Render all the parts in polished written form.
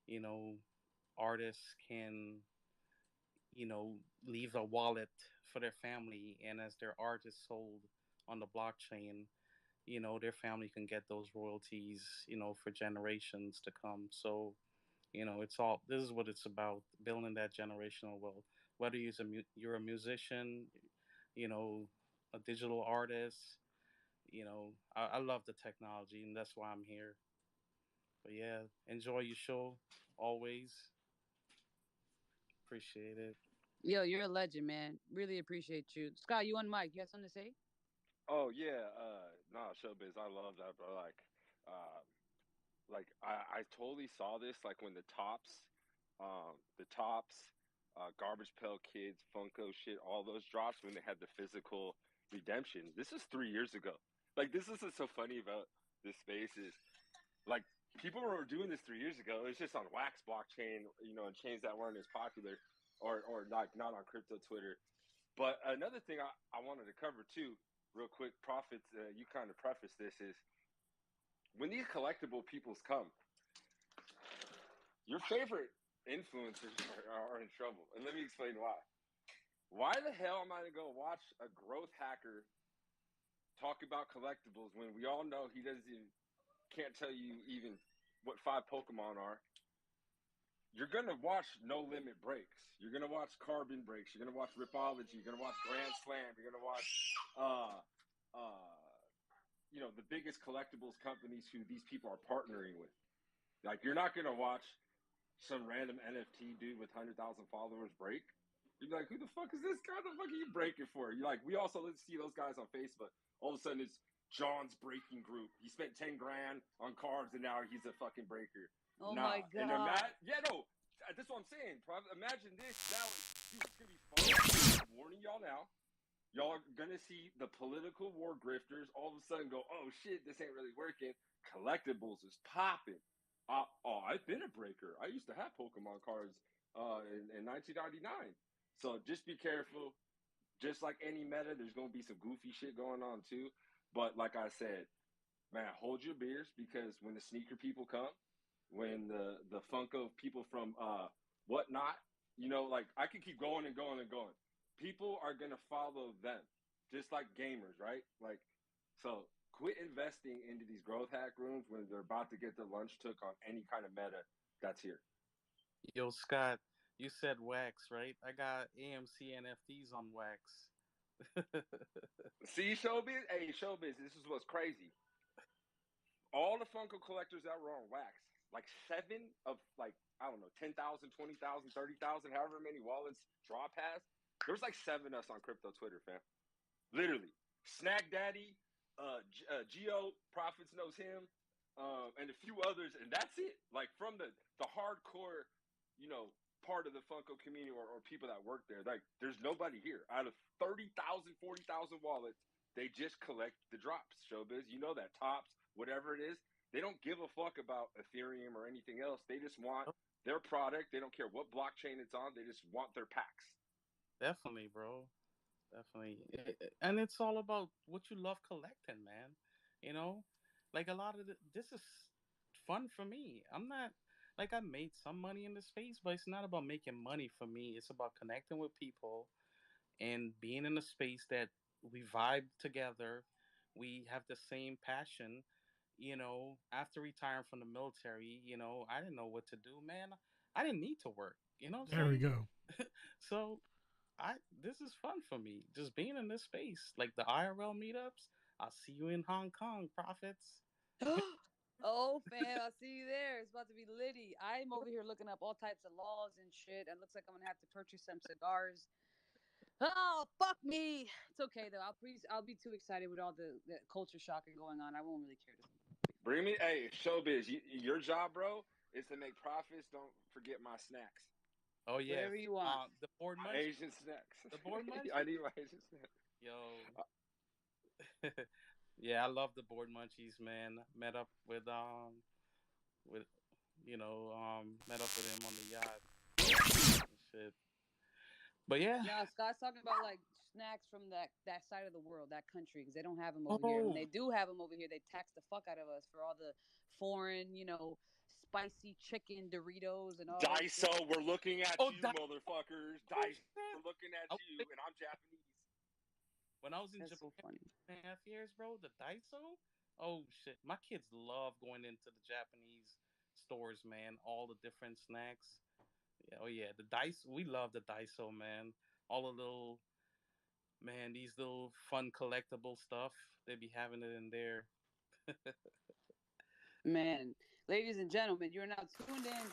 you know, artists can, leave a wallet for their family, and as their art is sold on the blockchain, their family can get those royalties, for generations to come. So, it's all, this is what it's about, building that generational wealth. Whether you're a musician, you know, a digital artist, I love the technology, and that's why I'm here. But yeah, enjoy your show always. Appreciate it. Yo, you're a legend, man. Really appreciate you. Scott, you on mic? You have something to say? Oh yeah, nah, showbiz. I love that, bro. I totally saw this like when the tops, Garbage Pail Kids, Funko shit, all those drops when they had the physical redemption. This is 3 years ago. Like this is what's so funny about this space is like people were doing this 3 years ago. It was just on Wax blockchain, and chains that weren't as popular, or like not on crypto Twitter. But another thing I wanted to cover too, real quick, profits. You kind of preface this is when these collectible peoples come, your favorite influencers are in trouble. And let me explain why. Why the hell am I going to go watch a growth hacker talk about collectibles when we all know he doesn't even, can't tell you even what 5 Pokemon are? You're going to watch No Limit Breaks. You're going to watch Carbon Breaks. You're going to watch Ripology. You're going to watch Grand Slam. You're going to watch, uh, the biggest collectibles companies who these people are partnering with. Like, you're not going to watch some random NFT dude with 100,000 followers break. You'd be like, who the fuck is this guy? What the fuck are you breaking for? You're like, we also see those guys on Facebook. All of a sudden, it's John's breaking group. He spent 10 grand on cards and now he's a fucking breaker. Oh my Nah. And god. yeah, no, that's what I'm saying. Imagine this. Now, dude, it's going to be fun. I'm warning y'all now. Y'all are going to see the political war grifters all of a sudden go, oh shit, this ain't really working. Collectibles is popping. I've been a breaker. I used to have Pokemon cards in 1999. So just be careful. Just like any meta, there's going to be some goofy shit going on too. But like I said, man, hold your beers because when the sneaker people come, when the Funko people from whatnot, like I could keep going and going and going. People are going to follow them, just like gamers, right? Like, so quit investing into these growth hack rooms when they're about to get their lunch took on any kind of meta that's here. Yo, Scott, you said Wax, right? I got AMC NFTs on Wax. See, Showbiz? Hey, Showbiz, this is what's crazy. All the Funko collectors that were on Wax, like seven of like, I don't know, 10,000, 20,000, 30,000, however many wallets Drop has, there's like seven of us on crypto Twitter, fam. Literally. Snack Daddy, Geo, Profits knows him, and a few others, and that's it. Like from the hardcore, part of the Funko community or people that work there, like there's nobody here. Out of 30,000, 40,000 wallets, they just collect the drops. Showbiz, you know that tops, whatever it is, they don't give a fuck about Ethereum or anything else. They just want their product. They don't care what blockchain it's on. They just want their packs. Definitely, bro. Definitely. And it's all about what you love collecting, man. You know, like a lot of this is fun for me. I'm not like I made some money in the space, but it's not about making money for me. It's about connecting with people and being in a space that we vibe together. We have the same passion. After retiring from the military, I didn't know what to do, man. I didn't need to work. You know what There we I'm saying? go. So I this is fun for me. Just being in this space, like the IRL meetups. I'll see you in Hong Kong, profits. Oh, fam, I'll see you there. It's about to be litty. I'm over here looking up all types of laws and shit. It looks like I'm gonna have to purchase some cigars. Oh, fuck me. It's okay though. I'll be too excited with all the culture shocking going on. I won't really care to. Bring me, hey, Showbiz, your job, bro, is to make profits. Don't forget my snacks. Oh yeah, Whatever you want. the board My munch, Asian snacks. the board I munchies. need my Asian snacks. Yo, yeah, I love the board munchies, man. Met up with met up with him on the yacht and shit. But yeah. No, Scott's talking about like snacks from that side of the world, that country, because they don't have them over here. And when Oh, they do have them over here, they tax the fuck out of us for all the foreign, spicy chicken Doritos and all that shit. Daiso, we're looking at Oh, you, motherfuckers. Daiso, we're looking at I you, and I'm Japanese. When I was in That's so Japan funny. 2.5 years, bro, the Daiso. Oh shit, my kids love going into the Japanese stores, man. All the different snacks. Yeah, oh yeah, the Daiso. We love the Daiso, man. All the little man, these little fun collectible stuff. They be having it in there. Man, ladies and gentlemen, you're now tuned in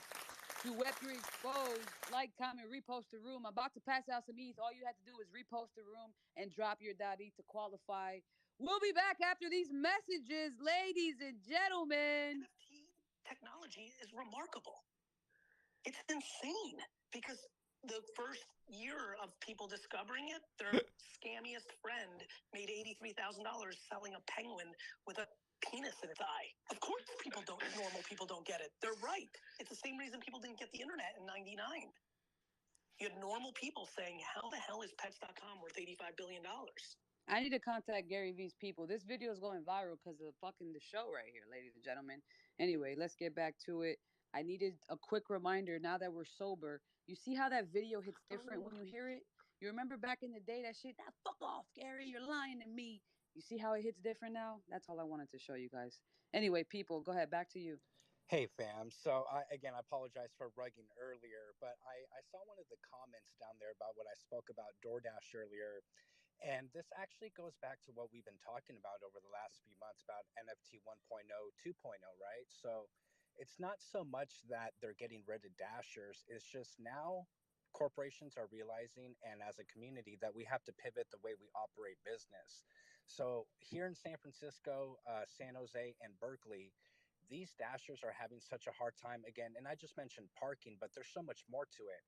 to Web3 Exposed. Like, comment, repost the room. I'm about to pass out some ETH. All you have to do is repost the room and drop your .ETH to qualify. We'll be back after these messages, ladies and gentlemen. NFT technology is remarkable. It's insane because the first year of people discovering it, their scammiest friend made $83,000 selling a penguin with a penis in its eye. Of course, normal people don't get it. They're right. It's the same reason people didn't get the internet in '99. You had normal people saying, how the hell is pets.com worth $85 billion? I need to contact Gary Vee's people. This video is going viral because of the show right here, ladies and gentlemen. Anyway, let's get back to it. I needed a quick reminder now that we're sober. You see how that video hits different when you hear it? You remember back in the day that shit? Nah, fuck off, Gary. You're lying to me. You see how it hits different now? That's all I wanted to show you guys. Anyway, people, go ahead. Back to you. Hey fam, so I apologize for rugging earlier, but I saw one of the comments down there about what I spoke about DoorDash earlier, and this actually goes back to what we've been talking about over the last few months about NFT 1.0, 2.0, right? So it's not so much that they're getting rid of dashers, it's just now corporations are realizing, and as a community, that we have to pivot the way we operate business. So here in San Francisco, San Jose, and Berkeley, these dashers are having such a hard time again. And I just mentioned parking, but there's so much more to it.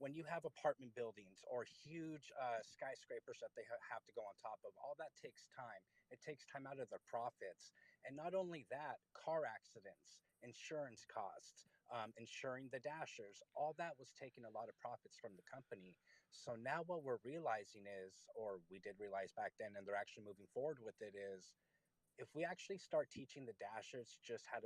When you have apartment buildings or huge skyscrapers that they have to go on top of, all that takes time. It takes time out of their profits. And not only that, car accidents, insurance costs, insuring the dashers, all that was taking a lot of profits from the company. So now what we're realizing is, or we did realize back then, and they're actually moving forward with it, is if we actually start teaching the dashers just how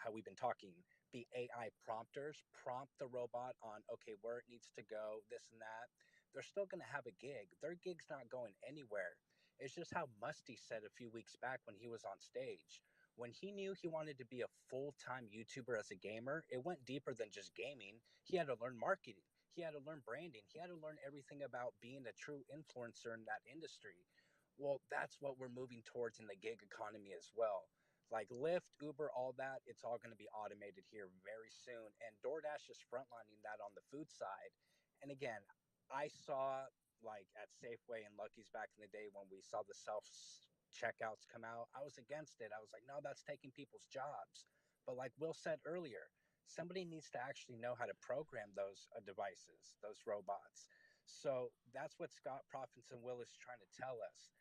we've been talking, be AI prompters, prompt the robot on okay where it needs to go, this and that, they're still going to have a gig. Their gig's not going anywhere. It's just how Musty said a few weeks back when he was on stage. When he knew he wanted to be a full-time YouTuber as a gamer, it went deeper than just gaming. He had to learn marketing. He had to learn branding. He had to learn everything about being a true influencer in that industry. Well, that's what we're moving towards in the gig economy as well. Like Lyft, Uber, all that, it's all going to be automated here very soon. And DoorDash is frontlining that on the food side. And again, I saw like at Safeway and Lucky's back in the day when we saw the self checkouts come out, I was against it. I was like, no, that's taking people's jobs. But like Will said earlier, somebody needs to actually know how to program those devices, those robots. So that's what Scott Profits and Will is trying to tell us.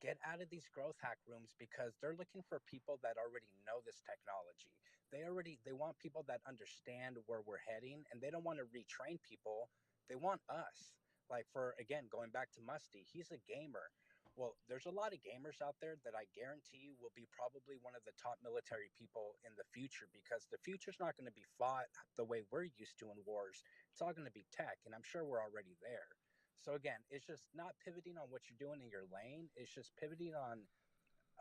Get out of these growth hack rooms because they're looking for people that already know this technology. They want people that understand where we're heading, and they don't want to retrain people. They want us. Like for again, going back to Musty, he's a gamer. Well, there's a lot of gamers out there that I guarantee you will be probably one of the top military people in the future, because the future's not going to be fought the way we're used to in wars. It's all going to be tech, and I'm sure we're already there. So again, it's just not pivoting on what you're doing in your lane. It's just pivoting on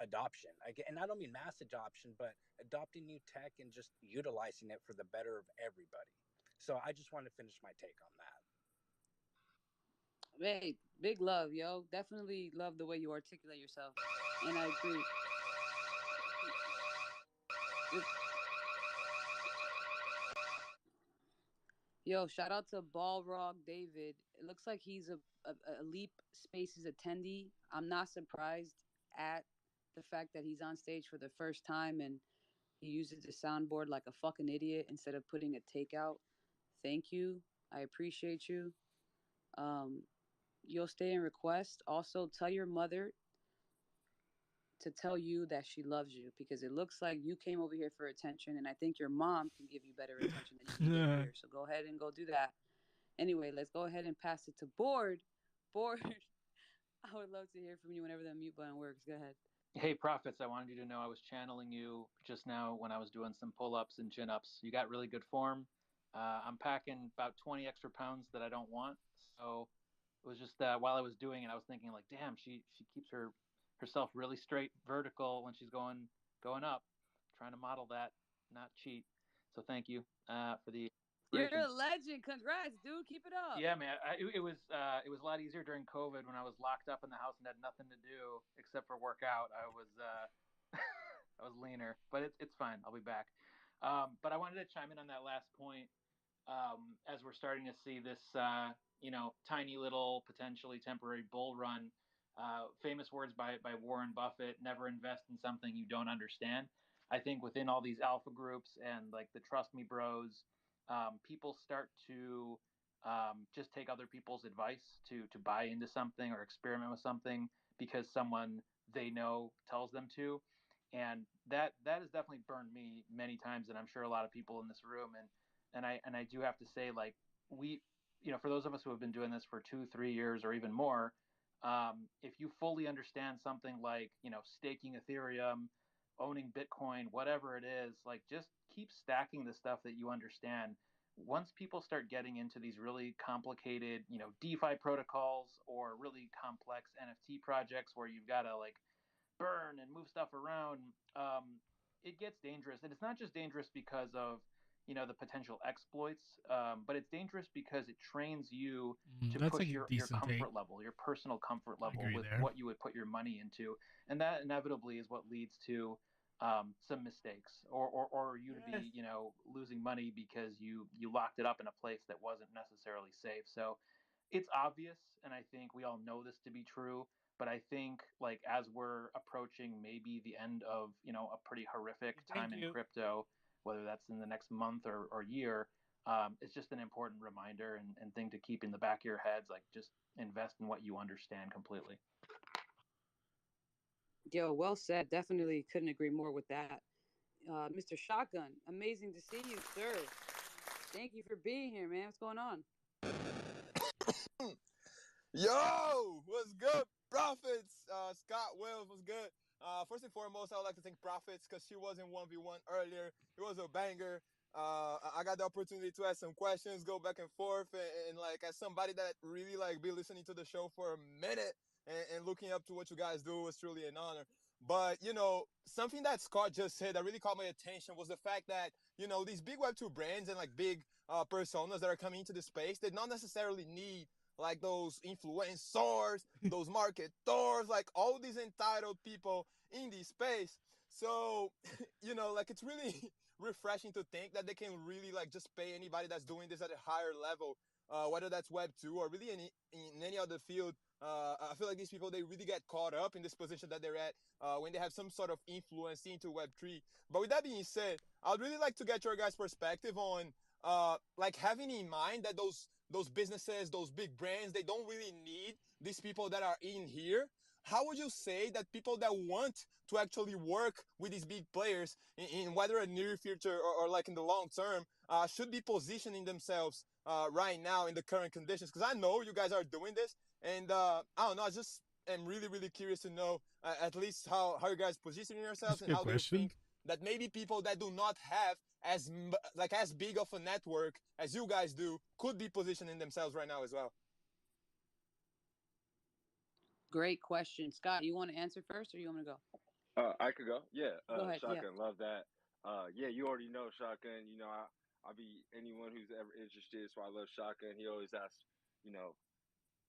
adoption. Again, and I don't mean mass adoption, but adopting new tech and just utilizing it for the better of everybody. So I just want to finish my take on that. Hey, big love, yo. Definitely love the way you articulate yourself. And I agree. Yo, shout out to Balrog David. It looks like he's a Leap Spaces attendee. I'm not surprised at the fact that he's on stage for the first time and he uses the soundboard like a fucking idiot instead of putting a takeout. Thank you. I appreciate you. Um, you'll stay in request. Also, tell your mother to tell you that she loves you, because it looks like you came over here for attention, and I think your mom can give you better attention than you can get here. So go ahead and go do that. Anyway, let's go ahead and pass it to Board. Board, I would love to hear from you whenever that mute button works. Go ahead. Hey, Prophets, I wanted you to know I was channeling you just now when I was doing some pull ups and chin ups. You got really good form. I'm packing about 20 extra pounds that I don't want. So it was just while I was doing it, I was thinking, like, damn, she keeps herself really straight vertical when she's going up, trying to model that, not cheat. So thank you for the You're inspiration. a legend. Congrats, dude. Keep it up. Yeah, man. It was a lot easier during COVID when I was locked up in the house and had nothing to do except for work out. I was I was leaner, but it's fine. I'll be back. But I wanted to chime in on that last point. As we're starting to see this, tiny little potentially temporary bull run. Famous words by Warren Buffett: "Never invest in something you don't understand." I think within all these alpha groups and like the trust me bros, people start to just take other people's advice to buy into something or experiment with something because someone they know tells them to, and that has definitely burned me many times, and I'm sure a lot of people in this room. And I do have to say, like, we, for those of us who have been doing this for 2-3 years or even more, if you fully understand something like, staking Ethereum, owning Bitcoin, whatever it is, like, just keep stacking the stuff that you understand. Once people start getting into these really complicated, DeFi protocols or really complex NFT projects where you've got to like burn and move stuff around, it gets dangerous. And it's not just dangerous because of the potential exploits, but it's dangerous because it trains you to That's push a your decent take. comfort level, your personal comfort I level agree with there. what you would put your money into, and that inevitably is what leads to some mistakes, or you to be losing money because you locked it up in a place that wasn't necessarily safe. So it's obvious, and I think we all know this to be true. But I think, like, as we're approaching maybe the end of a pretty horrific Thank time in you. crypto, whether that's in the next month or year, it's just an important reminder and thing to keep in the back of your heads. Like, just invest in what you understand completely. Yo, well said. Definitely couldn't agree more with that. Mr. Shotgun, amazing to see you, sir. Thank you for being here, man. What's going on? Yo, what's good, Profits? Scott Wells, what's good? First and foremost, I would like to thank Profits because she was in 1v1 earlier. It was a banger. I got the opportunity to ask some questions, go back and forth, and like as somebody that really like be listening to the show for a minute and looking up to what you guys do was truly an honor. But something that Scott just said that really caught my attention was the fact that these big Web2 brands and like big personas that are coming into the space, they don't necessarily need like those influencers, those marketers, like all these entitled people in this space. So, like it's really refreshing to think that they can really like just pay anybody that's doing this at a higher level, whether that's Web2 or really in any other field. I feel like these people, they really get caught up in this position that they're at when they have some sort of influence into Web3. But with that being said, I'd really like to get your guys' perspective on like having in mind that those businesses, those big brands, they don't really need these people that are in here. How would you say that people that want to actually work with these big players in whether a near future or like in the long term should be positioning themselves right now in the current conditions? Because I know you guys are doing this, and I don't know, I just am really, really curious to know at least how you guys positioning That's yourselves a and good how do you question. think that maybe people that do not have as big of a network as you guys do could be positioning themselves right now as well. Great question. Scott, you want to answer first or you want me to go? I could go. Yeah, Go ahead. Yeah. Shotgun, love that. Yeah, you already know Shotgun. I'll be anyone who's ever interested. So I love Shotgun. He always asks, you know,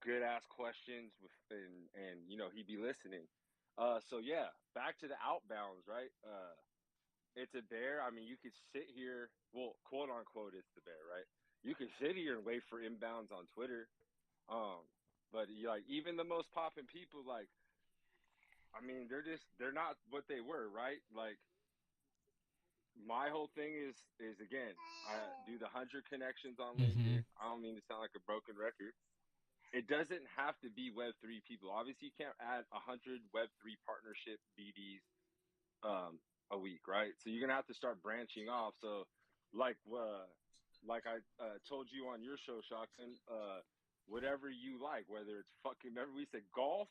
good ass questions with, and he be listening. So yeah, back to the outbounds, right? It's a bear. I mean, you could sit here, well, quote unquote, it's the bear, right? You could sit here and wait for inbounds on Twitter. Um, but like even the most popping people, like I mean, they're not what they were, right? Like my whole thing is again, I do the 100 connections on Mm-hmm. LinkedIn. I don't mean to sound like a broken record. It doesn't have to be Web3 people. Obviously, you can't add 100 Web3 partnership BDs a week, right? So you're gonna have to start branching off. So, like I told you on your show, Shoxon, whatever you like, whether it's fucking, remember we said golf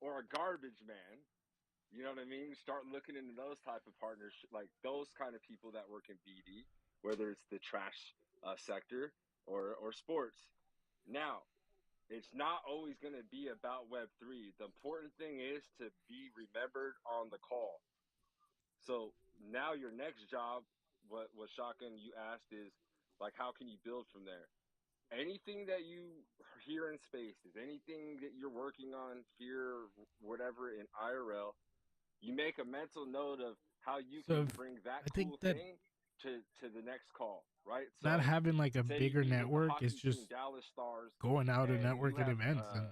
or a garbage man, You know what I mean? Start looking into those type of partners, like those kind of people that work in BD, whether it's the trash sector or sports. Now, it's not always going to be about Web3. The important thing is to be remembered on the call. So now your next job, what Shotgun you asked is like, how can you build from there? Anything that you hear in spaces, anything that you're working on here, whatever in IRL, you make a mental note of how you So can if, bring that I think cool that thing to the next call, right? not So having like a say you bigger meet with the network is hockey team just Dallas Stars going out to and you network at have events a and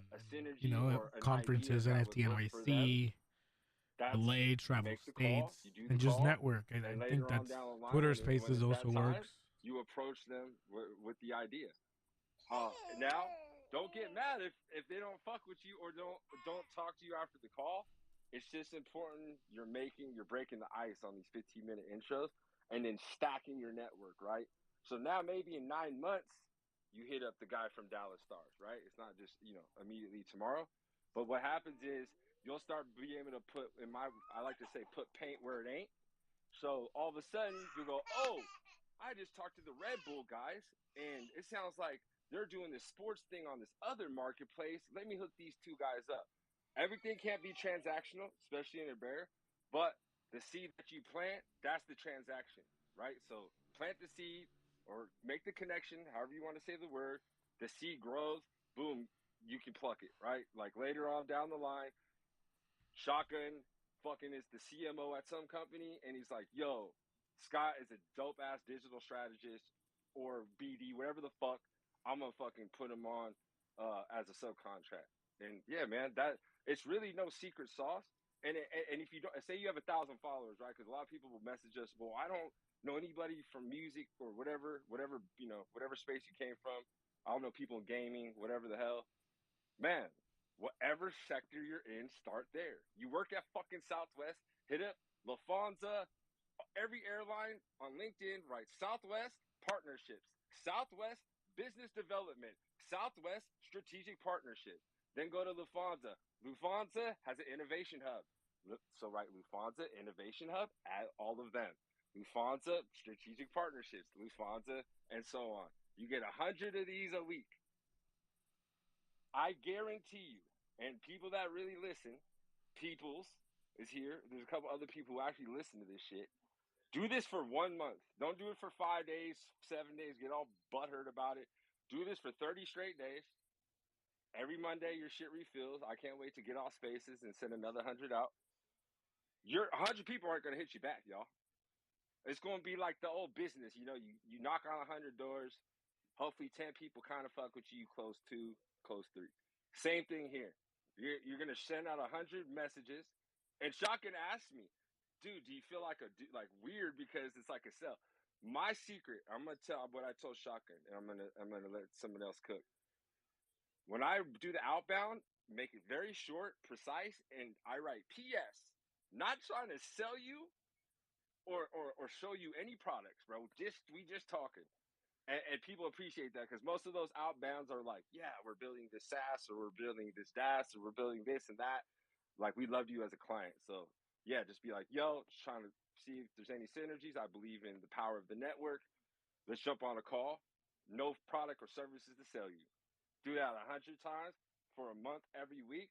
you synergy know or an idea conferences, that would NFT, work for them. NYC, That's LA, you travel make the call, states, you do the and just call, network. I and think later on that's down the line Twitter when Spaces it's also that time, works. you approach them with the idea. Now, don't get mad if they don't fuck with you or don't talk to you after the call. It's just important you're breaking the ice on these 15-minute intros and then stacking your network, right? So now maybe in 9 months you hit up the guy from Dallas Stars, right? It's not just immediately tomorrow, but what happens is you'll start being able to put I like to say put paint where it ain't. So all of a sudden you go, oh, I just talked to the Red Bull guys, and it sounds like they're doing this sports thing on this other marketplace. Let me hook these two guys up. Everything can't be transactional, especially in a bear, but the seed that you plant, that's the transaction, right? So plant the seed or make the connection, however you want to say the word. The seed grows, boom, you can pluck it, right? Like later on down the line, Shotgun fucking is the CMO at some company, and he's like, "Yo, Scott is a dope ass digital strategist or BD, whatever the fuck. I'm gonna fucking put him on as a subcontract." And yeah, man, that it's really no secret sauce. And if you don't say you have 1,000 followers, right? Because a lot of people will message us, well, I don't know anybody from music or whatever whatever space you came from. I don't know people in gaming, whatever the hell. Man, whatever sector you're in, start there. You work at fucking Southwest, hit up Lufthansa, every airline on LinkedIn, write Southwest partnerships, Southwest business development, Southwest strategic partnerships. Then go to Lufthansa. Lufthansa has an innovation hub. So write Lufthansa innovation hub, add all of them. Lufthansa strategic partnerships, Lufthansa, and so on. You get 100 of these a week. I guarantee you, and people that really listen, Peoples is here. There's a couple other people who actually listen to this shit. Do this for 1 month. Don't do it for 5 days, 7 days. Get all butthurt about it. Do this for 30 straight days. Every Monday, your shit refills. I can't wait to get off spaces and send another 100 out. Your 100 people aren't going to hit you back, y'all. It's going to be like the old business. You knock on 100 doors. Hopefully, 10 people kind of fuck with you. You close 2, close 3. Same thing here. You're going to send out 100 messages. And Shotgun asked me, dude, do you feel like weird because it's like a sell? My secret, I'm going to tell what I told Shotgun, and I'm going to let someone else cook. When I do the outbound, make it very short, precise, and I write PS. Not trying to sell you or show you any products, bro. We just talking. And people appreciate that because most of those outbounds are like, yeah, we're building this SaaS or we're building this DaaS or we're building this and that. Like, we loved you as a client. So, yeah, just be like, yo, just trying to see if there's any synergies. I believe in the power of the network. Let's jump on a call. No product or services to sell you. Do that 100 times for a month every week.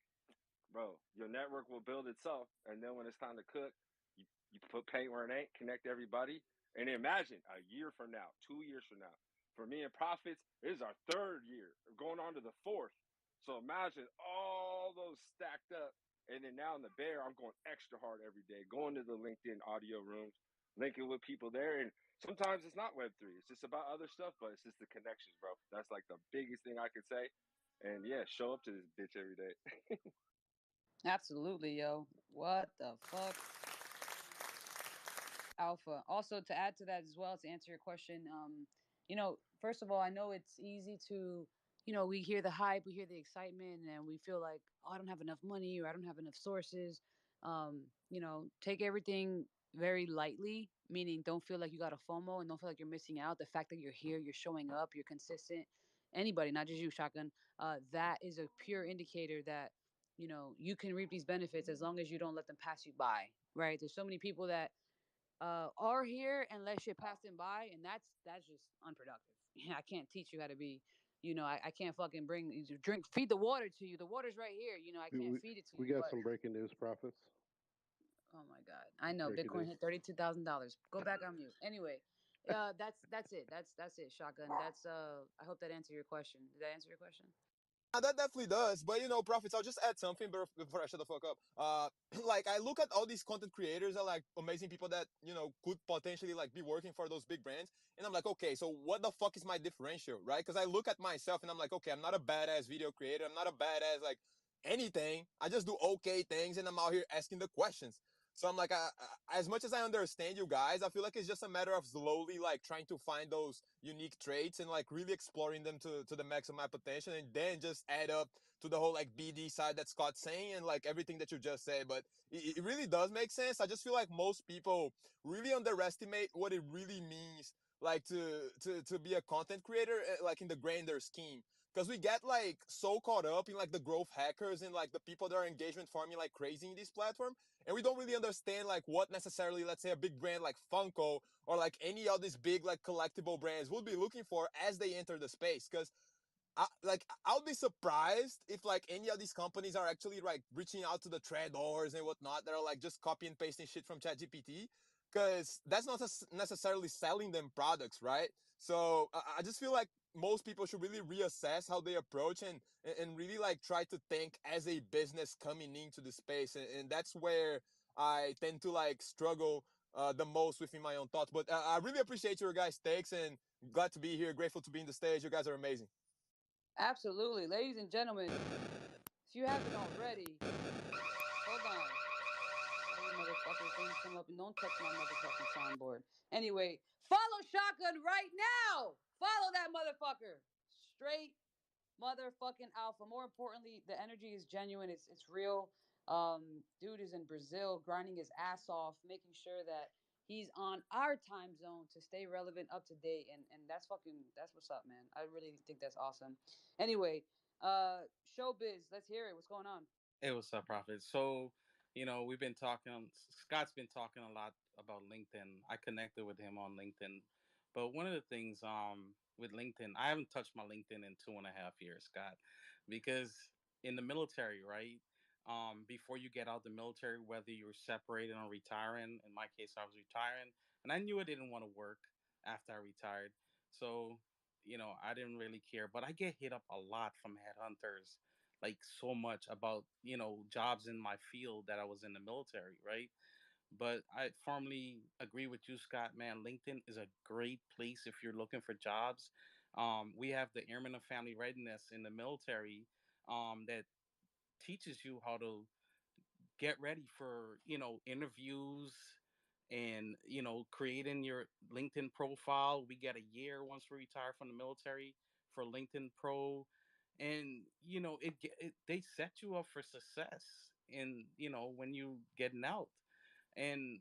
Bro, your network will build itself. And then when it's time to cook, you put paint where it ain't, connect everybody. And imagine a year from now, 2 years from now, for me and Profits, this is our 3rd year, going on to the 4th. So imagine all those stacked up. And then now in the Bear, I'm going extra hard every day, going to the LinkedIn audio rooms, linking with people there. And sometimes it's not Web3. It's just about other stuff, but it's just the connections, bro. That's like the biggest thing I could say. And yeah, show up to this bitch every day. Absolutely, yo. What the fuck? Alpha. Also, to add to that as well, to answer your question, first of all, I know it's easy to, we hear the hype, we hear the excitement, and we feel like, oh, I don't have enough money or I don't have enough sources. Take everything very lightly, meaning don't feel like you got a FOMO and don't feel like you're missing out. The fact that you're here, you're showing up, you're consistent. Anybody, not just you, Shotgun. That is a pure indicator that you can reap these benefits as long as you don't let them pass you by, right? There's so many people that are here and let shit pass them by, and that's just unproductive. I can't teach you how to be. I can't fucking feed the water to you. The water's right here. I can't We, feed it to we you. got But some breaking news, Prophets. oh my god, I know Breaking Bitcoin news. hit $32,000. Go back on mute. Anyway, that's it. That's it. Shotgun. I hope that answered your question. Did that answer your question? That definitely does. But Profits, I'll just add something before I shut the fuck up. Like I look at all these content creators are like amazing people that could potentially like be working for those big brands, and I'm like, okay, so what the fuck is my differential, right? Because I look at myself and I'm like, okay, I'm not a badass video creator, I'm not a badass like anything. I just do okay things, and I'm out here asking the questions. So I'm like, as much as I understand you guys, I feel like it's just a matter of slowly like trying to find those unique traits and like really exploring them to the max of my potential, and then just add up to the whole like BD side that Scott's saying and like everything that you just said. But it really does make sense. I just feel like most people really underestimate what it really means like to be a content creator like in the grander scheme, because we get like so caught up in like the growth hackers and like the people that are engagement farming like crazy in this platform, and we don't really understand like what necessarily, let's say, a big brand like Funko or like any of these big like collectible brands would be looking for as they enter the space. Because I'll be surprised if like any of these companies are actually like reaching out to the traders and whatnot that are like just copy and pasting shit from ChatGPT, because that's not necessarily selling them products, right? So I just feel like most people should really reassess how they approach and really like try to think as a business coming into the space, and that's where I tend to like struggle the most within my own thoughts. But I really appreciate your guys' takes and glad to be here. Grateful to be in the stage. You guys are amazing. Absolutely, ladies and gentlemen. If you haven't already, hold on. You motherfuckers don't come up and don't touch my motherfucking soundboard. Anyway, follow Shotgun right now. Follow that motherfucker. Straight motherfucking alpha. More importantly, the energy is genuine. It's real. Dude is in Brazil, grinding his ass off, making sure that he's on our time zone to stay relevant, up to date, and that's what's up, man. I really think that's awesome. Anyway, showbiz. Let's hear it. What's going on? Hey, what's up, Prophet? So, we've been talking. Scott's been talking a lot about LinkedIn. I connected with him on LinkedIn, but one of the things, with LinkedIn, I haven't touched my LinkedIn in 2.5 years, Scott, because in the military, right? Before you get out the military, whether you're separated or retiring, in my case, I was retiring, and I knew I didn't want to work after I retired, so I didn't really care. But I get hit up a lot from headhunters, like so much about jobs in my field that I was in the military, right? But I firmly agree with you, Scott. Man, LinkedIn is a great place if you're looking for jobs. We have the Airmen of Family Readiness in the military, that teaches you how to get ready for interviews, and creating your LinkedIn profile. We get a year once we retire from the military for LinkedIn Pro, and they set you up for success in when you getting out. And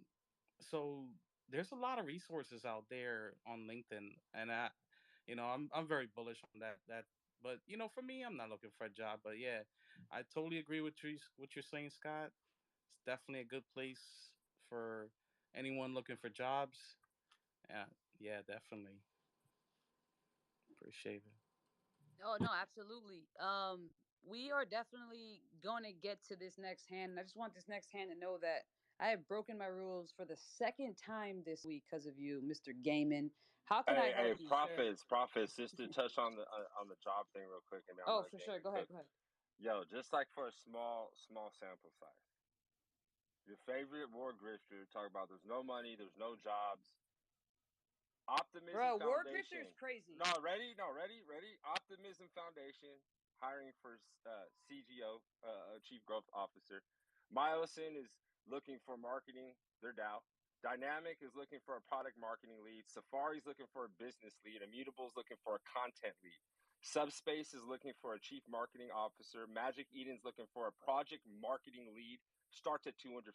so there's a lot of resources out there on LinkedIn, and I'm very bullish on that. But for me, I'm not looking for a job. But yeah, I totally agree with you what you're saying, Scott. It's definitely a good place for anyone looking for jobs. Yeah, yeah, definitely appreciate it. Oh no, absolutely. We are definitely going to get to this next hand. And I just want this next hand to know that I have broken my rules for the second time this week because of you, Mr. Gaiman. How can I help Hey, you, sir? profits. Just to touch on the job thing real quick, and then I'm Oh, gonna for let sure. Gaming Go ahead. cook. Go ahead. Yo, just like for a small sample size, your favorite war grifter talk about there's no money, there's no jobs. Optimism Bro, War Grifter Foundation. is crazy. No, ready. Optimism Foundation hiring for CGO, Chief Growth Officer. Myosin is looking for marketing. They're down. Dynamic is looking for a product marketing lead. Safari's looking for a business lead. Immutable is looking for a content lead. Subspace is looking for a chief marketing officer. Magic Eden's looking for a project marketing lead. Starts at $200,000.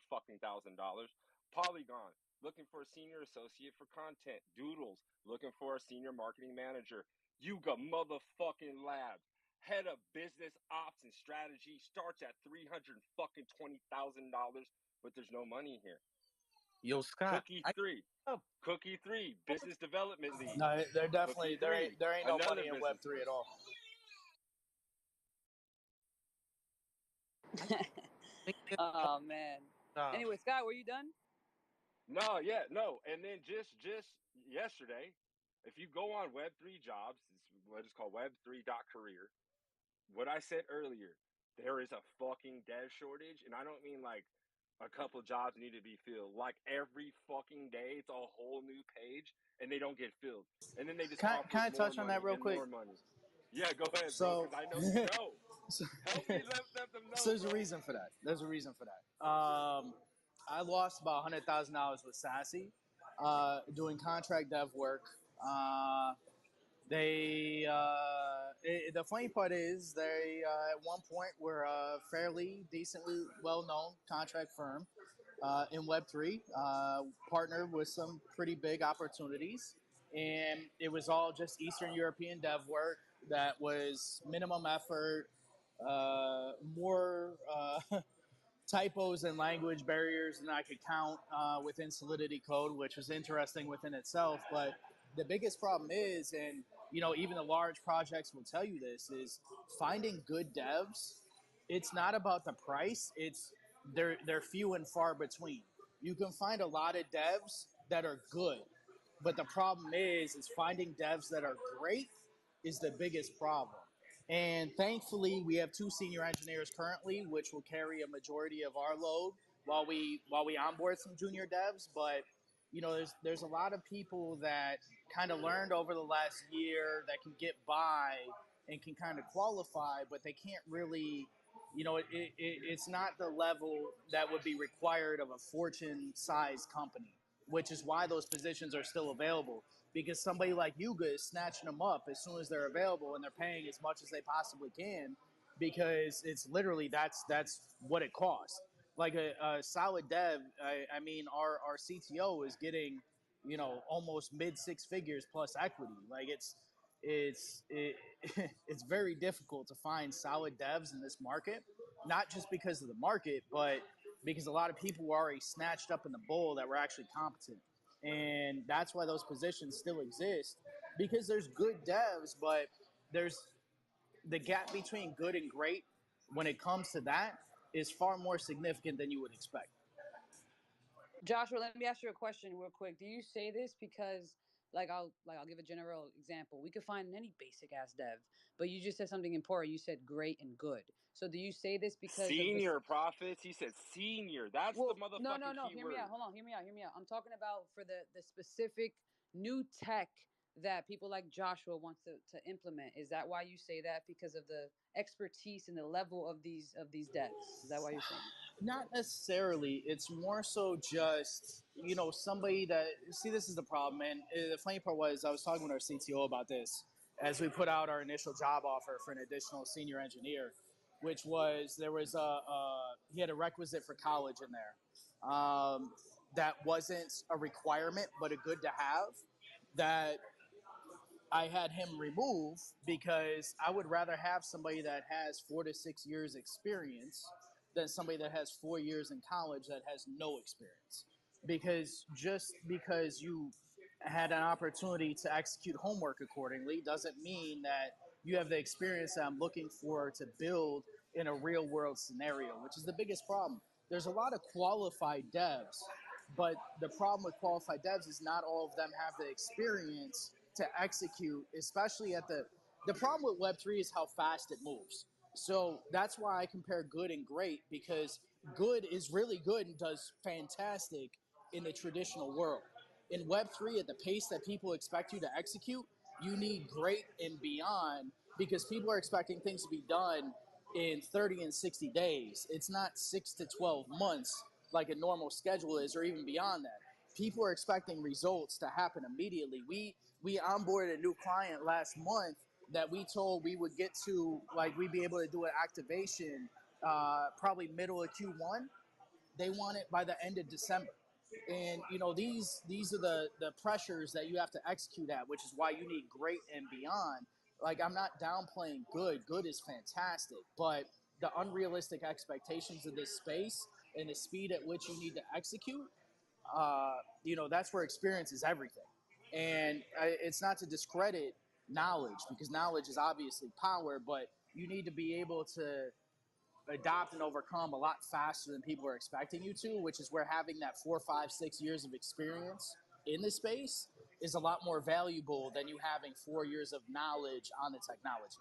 Polygon looking for a senior associate for content. Doodles looking for a senior marketing manager. Yuga motherfucking Labs head of business ops and strategy, starts at $320,000, but there's no money here. Yo, Scott. Cookie 3, business development lead. No, there definitely there ain't no money in business. Web3 at all. Oh man. Anyway, Scott, were you done? No. And then just yesterday, if you go on Web3 jobs, it's what is called web3.career. What I said earlier, there is a fucking dev shortage, and I don't mean like a couple jobs need to be filled. Like every fucking day, it's a whole new page, and they don't get filled. And then they just can I touch on that real quick? More money. Yeah, go ahead, so, bro. Because I know you know. Help me let them know. So there's bro. a reason for that. I lost about $100,000 with Sassy doing contract dev work. The funny part is they at one point were a fairly decently well-known contract firm in Web3, partnered with some pretty big opportunities, and it was all just Eastern European dev work that was minimum effort, more typos and language barriers than I could count within Solidity code, which was interesting within itself. But the biggest problem is, and even the large projects will tell you this, is finding good devs. It's not about the price. It's they're few and far between. You can find a lot of devs that are good, but the problem is finding devs that are great is the biggest problem. And thankfully, we have 2 senior engineers currently, which will carry a majority of our load while we onboard some junior devs. But there's a lot of people that kind of learned over the last year that can get by and can kind of qualify, but they can't really. It's not the level that would be required of a Fortune-sized company, which is why those positions are still available. Because somebody like Yuga is snatching them up as soon as they're available, and they're paying as much as they possibly can, because it's literally that's what it costs. Like a solid dev, I mean, our CTO is getting, almost mid 6 figures plus equity. Like it's very difficult to find solid devs in this market, not just because of the market, but because a lot of people were already snatched up in the bowl that were actually competent. And that's why those positions still exist, because there's good devs, but there's the gap between good and great when it comes to that is far more significant than you would expect. Joshua, let me ask you a question real quick. Do you say this because I'll give a general example. We could find any basic ass dev, but you just said something important. You said great and good. So do you say this because senior profits? He said senior. That's the motherfucking no. key Hear word. me out. Hold on. Hear me out. I'm talking about for the specific new tech that people like Joshua wants to implement. Is that why you say that? Because of the expertise and the level of these devs? Is that why you're saying that? Not necessarily. It's more so just, somebody that, see, this is the problem. And the funny part was I was talking with our CTO about this as we put out our initial job offer for an additional senior engineer, which was, he had a requisite for college in there. That wasn't a requirement, but a good to have, that I had him remove, because I would rather have somebody that has 4 to 6 years experience than somebody that has 4 years in college that has no experience. Because just because you had an opportunity to execute homework accordingly doesn't mean that you have the experience that I'm looking for to build in a real world scenario, which is the biggest problem. There's a lot of qualified devs, but the problem with qualified devs is not all of them have the experience to execute, especially at the problem with Web3 is how fast it moves. So that's why I compare good and great, because good is really good and does fantastic in the traditional world. In Web3, at the pace that people expect you to execute, you need great and beyond, because people are expecting things to be done in 30 and 60 days. It's not 6 to 12 months like a normal schedule is, or even beyond that. People are expecting results to happen immediately. We onboarded a new client last month that we told we would get to, we'd be able to do an activation probably middle of Q1. They want it by the end of December. And, these are the pressures that you have to execute at, which is why you need great and beyond. like, I'm not downplaying good. Good is fantastic, but the unrealistic expectations of this space and the speed at which you need to execute, that's where experience is everything. And it's not to discredit knowledge, because knowledge is obviously power, but you need to be able to adopt and overcome a lot faster than people are expecting you to, which is where having that 4, 5, 6 years of experience in the space is a lot more valuable than you having 4 years of knowledge on the technology.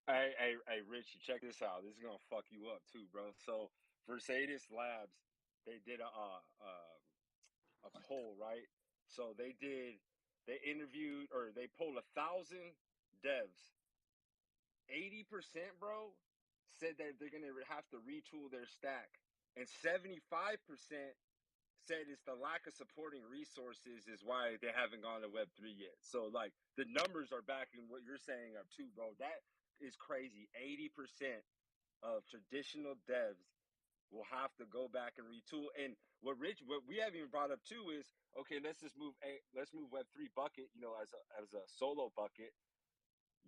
Hey, Richie, check this out. This is gonna fuck you up too, bro. So, 𝕏Spaces Labs, they did a poll, right? So they interviewed or they polled 1,000 devs. 80%, bro, said that they're gonna have to retool their stack, and 75% said it's the lack of supporting resources is why they haven't gone to Web3 yet. So like the numbers are backing what you're saying up too, bro. That is crazy. 80% of traditional devs will have to go back and retool. And what we haven't even brought up too is, okay, let's move Web3 bucket, as a solo bucket.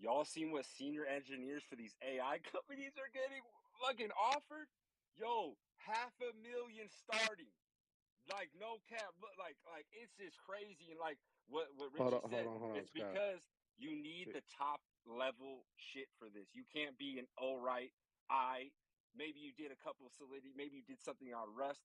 Y'all seen what senior engineers for these AI companies are getting fucking offered? Yo, $500,000 starting. Like no cap, like it's just crazy. And like what Richie said, Hold on, it's Scott. because you need the top level shit for this. You can't be an maybe you did a couple of Solidity, maybe you did something on Rust.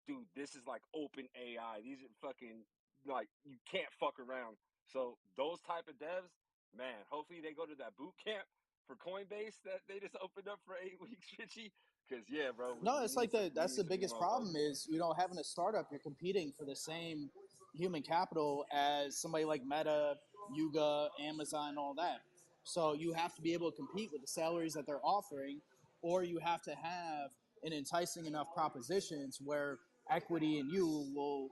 Dude, this is like open AI. These are fucking, like, you can't fuck around. So those type of devs, man, hopefully they go to that boot camp for Coinbase that they just opened up for 8 weeks, Richie. Because yeah, bro. No, it's like that's the biggest problem is, having a startup, you're competing for the same human capital as somebody like Meta, Yuga, Amazon, all that. So you have to be able to compete with the salaries that they're offering, or you have to have an enticing enough propositions where equity in you will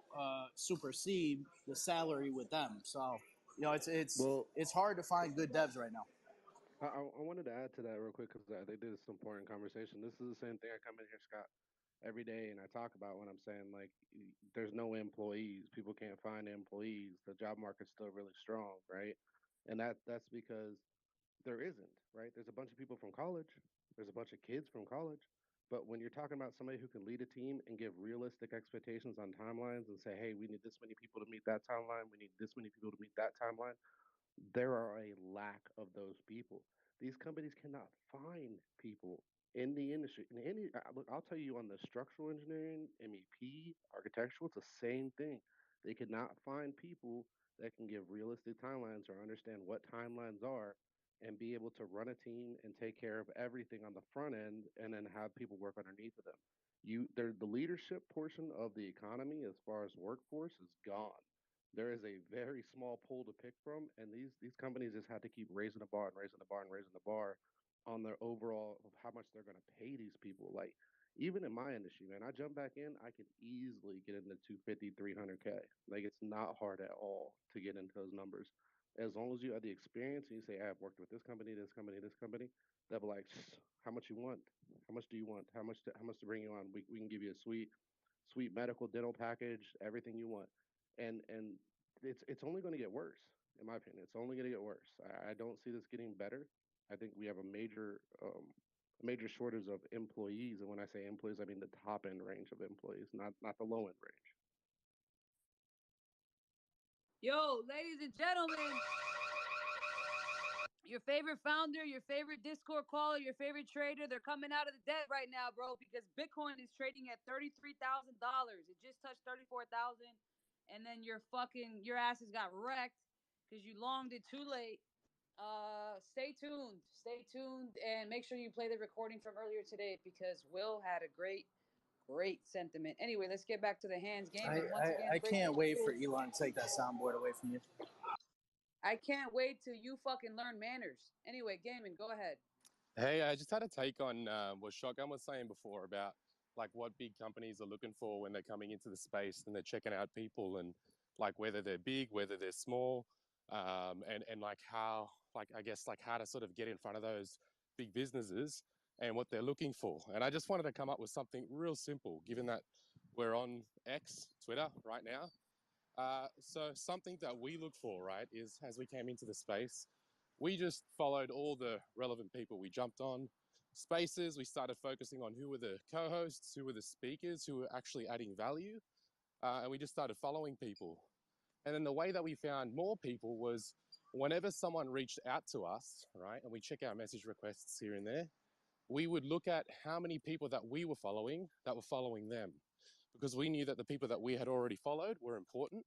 supersede the salary with them. So it's hard to find good devs right now. I wanted to add to that real quick because I think this is an important conversation. This is the same thing I come in here, Scott, every day and I talk about when I'm saying, like, there's no employees. People can't find employees. The job market's still really strong, right? And that's because there isn't, right? There's a bunch of people from college. There's a bunch of kids from college. But when you're talking about somebody who can lead a team and give realistic expectations on timelines and say, hey, we need this many people to meet that timeline, we need this many people to meet that timeline, there are a lack of those people. These companies cannot find people in the industry. In any, look, I'll tell you on the structural engineering, MEP, architectural, it's the same thing. They cannot find people that can give realistic timelines or understand what timelines are and be able to run a team and take care of everything on the front end and then have people work underneath of them. The leadership portion of the economy as far as workforce is gone. There is a very small pool to pick from, and these companies just had to keep raising the bar and raising the bar and raising the bar on their overall of how much they're going to pay these people. Like, even in my industry, man, I jump back in, I can easily get into 250, 300K. Like, it's not hard at all to get into those numbers. As long as you have the experience and you say, I've worked with this company, this company, this company, they'll be like, how much you want? How much do you want? How much to bring you on? We can give you a sweet medical dental package, everything you want. And it's only going to get worse, in my opinion. It's only going to get worse. I don't see this getting better. I think we have a major shortage of employees, and when I say employees, I mean the top end range of employees, not the low end range. Yo, ladies and gentlemen, your favorite founder, your favorite Discord caller, your favorite trader, they're coming out of the debt right now, bro, because Bitcoin is trading at $33,000. It just touched 34,000, and then your asses got wrecked because you longed it too late. Stay tuned, and make sure you play the recording from earlier today because Will had a great sentiment. Anyway, let's get back to the hands game. I can't wait for Elon to take that soundboard away from you. I can't wait till you fucking learn manners. Anyway, gaming, go ahead. Hey, I just had a take on what Shotgun was saying before about like what big companies are looking for when they're coming into the space and they're checking out people and like whether they're big, whether they're small, and like how, like I guess like how to sort of get in front of those big businesses and what they're looking for. And I just wanted to come up with something real simple, given that we're on X, Twitter right now. So something that we look for, right, is as we came into the space, we just followed all the relevant people. We jumped on spaces. We started focusing on who were the co-hosts, who were the speakers, who were actually adding value, and we just started following people. And then the way that we found more people was whenever someone reached out to us, right, and we check our message requests here and there, we would look at how many people that we were following that were following them, because we knew that the people that we had already followed were important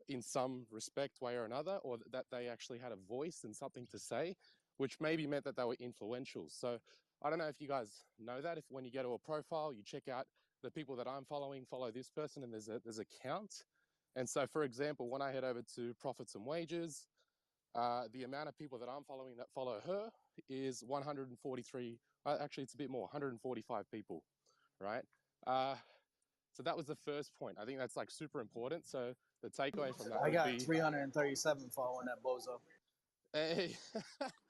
in some respect, way or another, or that they actually had a voice and something to say, which maybe meant that they were influential. So I don't know if you guys know that. If when you go to a profile, you check out the people that I'm following, follow this person, and there's a count. And so, for example, when I head over to Profits and Wages, the amount of people that I'm following that follow her is 143. Actually, it's a bit more, 145 people, right? So that was the first point. I think that's like super important. So the takeaway from that I would got be 337 following that bozo. hey,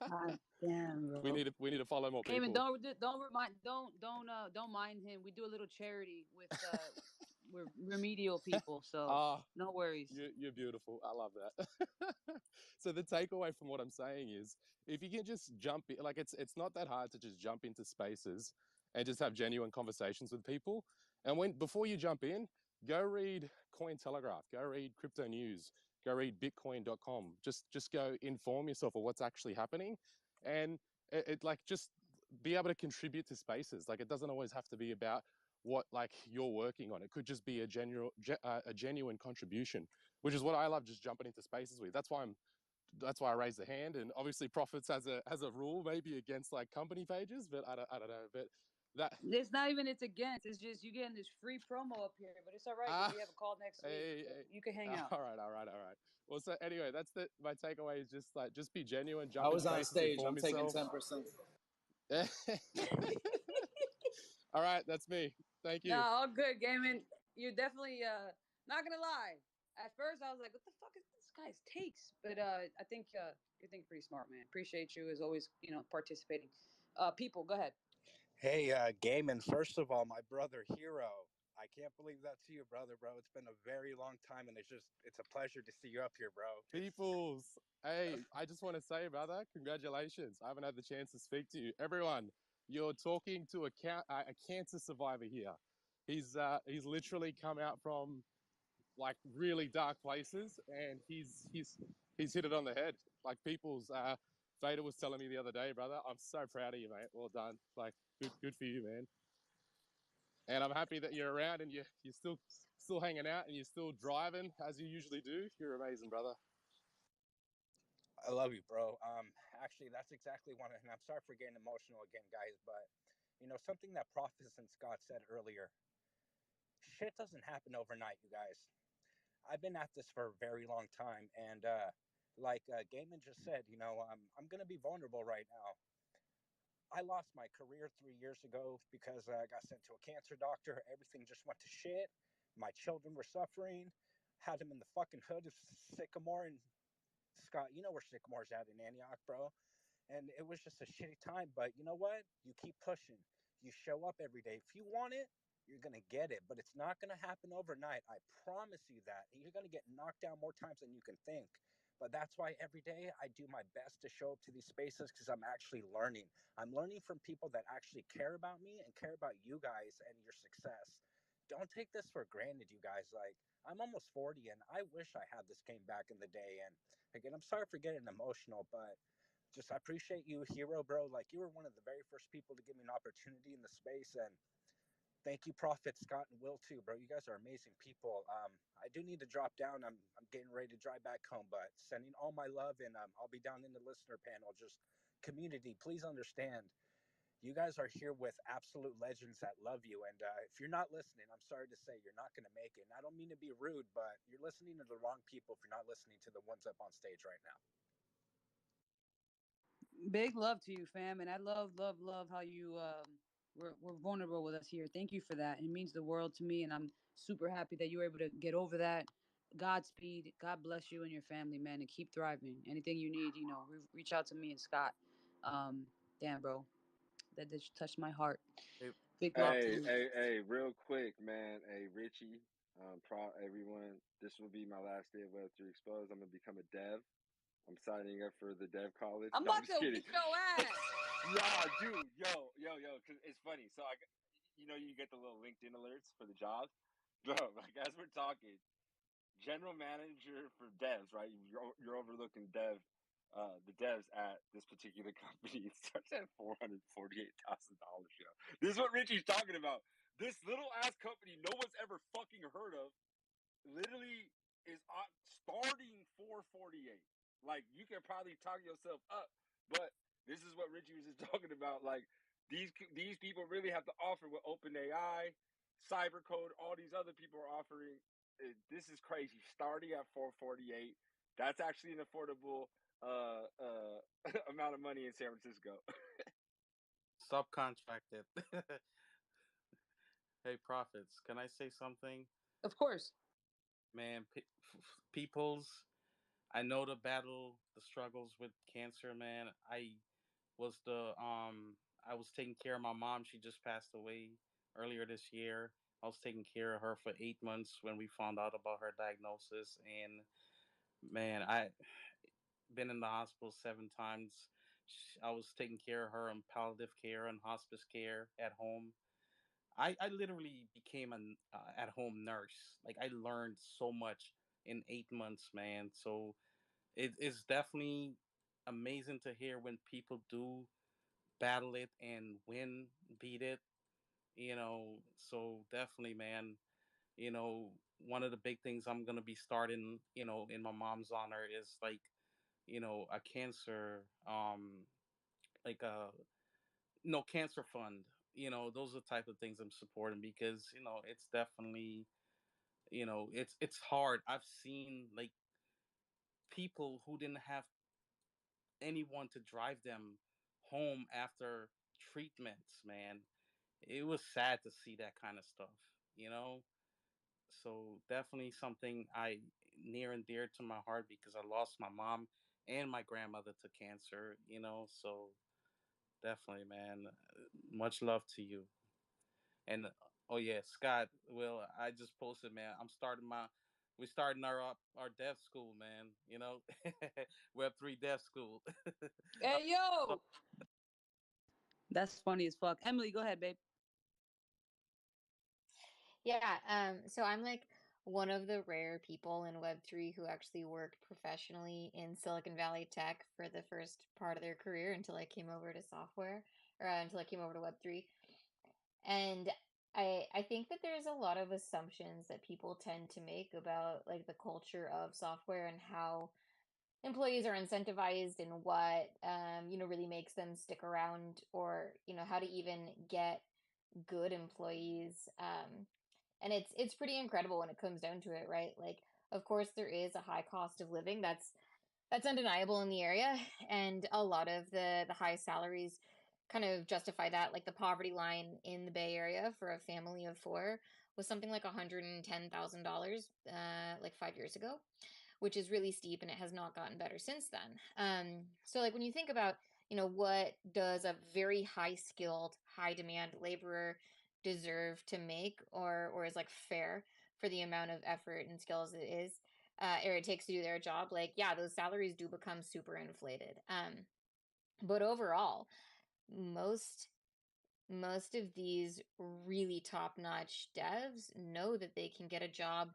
God damn, bro. we need to follow more Eamon, people. don't mind him. We do a little charity with we're remedial people, so Ah, no worries. you're beautiful. I love that. So the takeaway from what I'm saying is, if you can just jump in, like it's not that hard to just jump into spaces and just have genuine conversations with people. And when before you jump in, go read Cointelegraph, go read crypto news, go read Bitcoin.com. Just go inform yourself of what's actually happening, and it like just be able to contribute to spaces. Like it doesn't always have to be about what like you're working on. It could just be a genuine contribution, which is what I love, just jumping into spaces with. That's why I raised the hand. And obviously Profits has a rule maybe against like company pages, but I don't know. But that It's not even it's against. It's just you getting this free promo up here, but it's all right because we have a call next week, so you can hang out. all right, all right, all right. Well, so anyway, that's my takeaway is just like just be genuine, I jump in was on spaces, stage. inform I'm taking yourself. 10%. All right, that's me. Thank No, you. all good, gaming. You're definitely not gonna lie. At first, I was like, "What the fuck is this guy's takes?" But I think you think pretty smart, man. Appreciate you as always. Participating. People, go ahead. Hey, Gaiman, first of all, my brother Hero. I can't believe that's you, brother, bro. It's been a very long time, and it's a pleasure to see you up here, bro. Peoples, hey, I just want to say, brother, congratulations. I haven't had the chance to speak to you. Everyone, you're talking to a cancer survivor here. He's literally come out from like really dark places, and he's hit it on the head. Like Peoples, Vader was telling me the other day, brother. I'm so proud of you, mate. Well done. Like good for you, man. And I'm happy that you're around and you're still hanging out and you're still driving as you usually do. You're amazing, brother. I love you, bro. Actually, that's exactly one, and I'm sorry for getting emotional again, guys, but something that Prophets and Scott said earlier. Shit doesn't happen overnight, you guys. I've been at this for a very long time, and like Gaiman just said, I'm gonna be vulnerable right now. I lost my career 3 years ago because I got sent to a cancer doctor. Everything just went to shit. My children were suffering. Had them in the fucking hood of Sycamore, and Scott, you know where Sycamore's at in Antioch, bro. And it was just a shitty time. But you know what? You keep pushing. You show up every day. If you want it, you're going to get it. But it's not going to happen overnight. I promise you that. And you're going to get knocked down more times than you can think. But that's why every day I do my best to show up to these spaces because I'm actually learning. I'm learning from people that actually care about me and care about you guys and your success. Don't take this for granted, you guys. Like, I'm almost 40 and I wish I had this game back in the day. And again, I'm sorry for getting emotional, but just I appreciate you, Hero, bro. Like you were one of the very first people to give me an opportunity in the space, and thank you, Prophet Scott and Will too, bro. You guys are amazing people. I do need to drop down. I'm getting ready to drive back home, but sending all my love, and I'll be down in the listener panel. Just community, please understand. You guys are here with absolute legends that love you. And if you're not listening, I'm sorry to say you're not going to make it. And I don't mean to be rude, but you're listening to the wrong people if you're not listening to the ones up on stage right now. Big love to you, fam, and I love how you were vulnerable with us here. Thank you for that. It means the world to me, and I'm super happy that you were able to get over that. Godspeed. God bless you and your family, man, and keep thriving. Anything you need, reach out to me and Scott. Um, Damn, bro, that just touched my heart. Hey, Big love to Hey, you. hey, hey, real quick, man. Hey, Richie. Everyone, this will be my last day of Web3 Exposed. I'm gonna become a dev. I'm signing up for the dev college. I'm No, about I'm just to kidding. beat your ass. Yeah, dude, yo, because it's funny. So you get the little LinkedIn alerts for the jobs, bro. Like as we're talking, general manager for devs, right? You're overlooking the devs at this particular company. It starts at $448,000. Yo, this is what Richie's talking about. This little ass company no one's ever fucking heard of, literally is starting 448. Like you can probably talk yourself up, but this is what Richie was just talking about. Like these people really have to offer what OpenAI, Cybercode, all these other people are offering. This is crazy. Starting at 448, that's actually an affordable amount of money in San Francisco. Subcontracted. Hey, Prophets, can I say something? Of course. Man, peoples, I know the battle, the struggles with cancer, man. Was the I was taking care of my mom. She just passed away earlier this year. I was taking care of her for 8 months when we found out about her diagnosis. And man, I been in the hospital 7 times. I was taking care of her in palliative care and hospice care at home. I literally became an at home nurse. Like I learned so much in 8 months, man. So it is definitely amazing to hear when people do battle it and win, beat it. So definitely, man. You know, one of the big things I'm gonna be starting, in my mom's honor is like, a cancer, like a no cancer fund. Those are the type of things I'm supporting because it's definitely it's hard. I've seen like people who didn't have anyone to drive them home after treatments, man. It was sad to see that kind of stuff, you know? So definitely something I near and dear to my heart because I lost my mom and my grandmother to cancer. So definitely, man. Much love to you. And oh yeah, Scott, well, I just posted, man. We're starting our dev school, man. Web3 dev school. Hey yo, that's funny as fuck. Emily, go ahead, babe. Yeah, so I'm like one of the rare people in Web3 who actually worked professionally in Silicon Valley tech for the first part of their career until I came over to software, or until I came over to Web3. And I think that there's a lot of assumptions that people tend to make about like the culture of software and how employees are incentivized and what really makes them stick around, or how to even get good employees. And it's pretty incredible when it comes down to it, right? Like, of course, there is a high cost of living. That's undeniable in the area, and a lot of the high salaries kind of justify that. Like the poverty line in the Bay Area for a family of four was something like $110,000, like 5 years ago, which is really steep, and it has not gotten better since then. So like when you think about, what does a very high skilled, high demand laborer deserve to make, or is like fair for the amount of effort and skills it is, or it takes to do their job, like yeah, those salaries do become super inflated. But overall, most most of these really top-notch devs know that they can get a job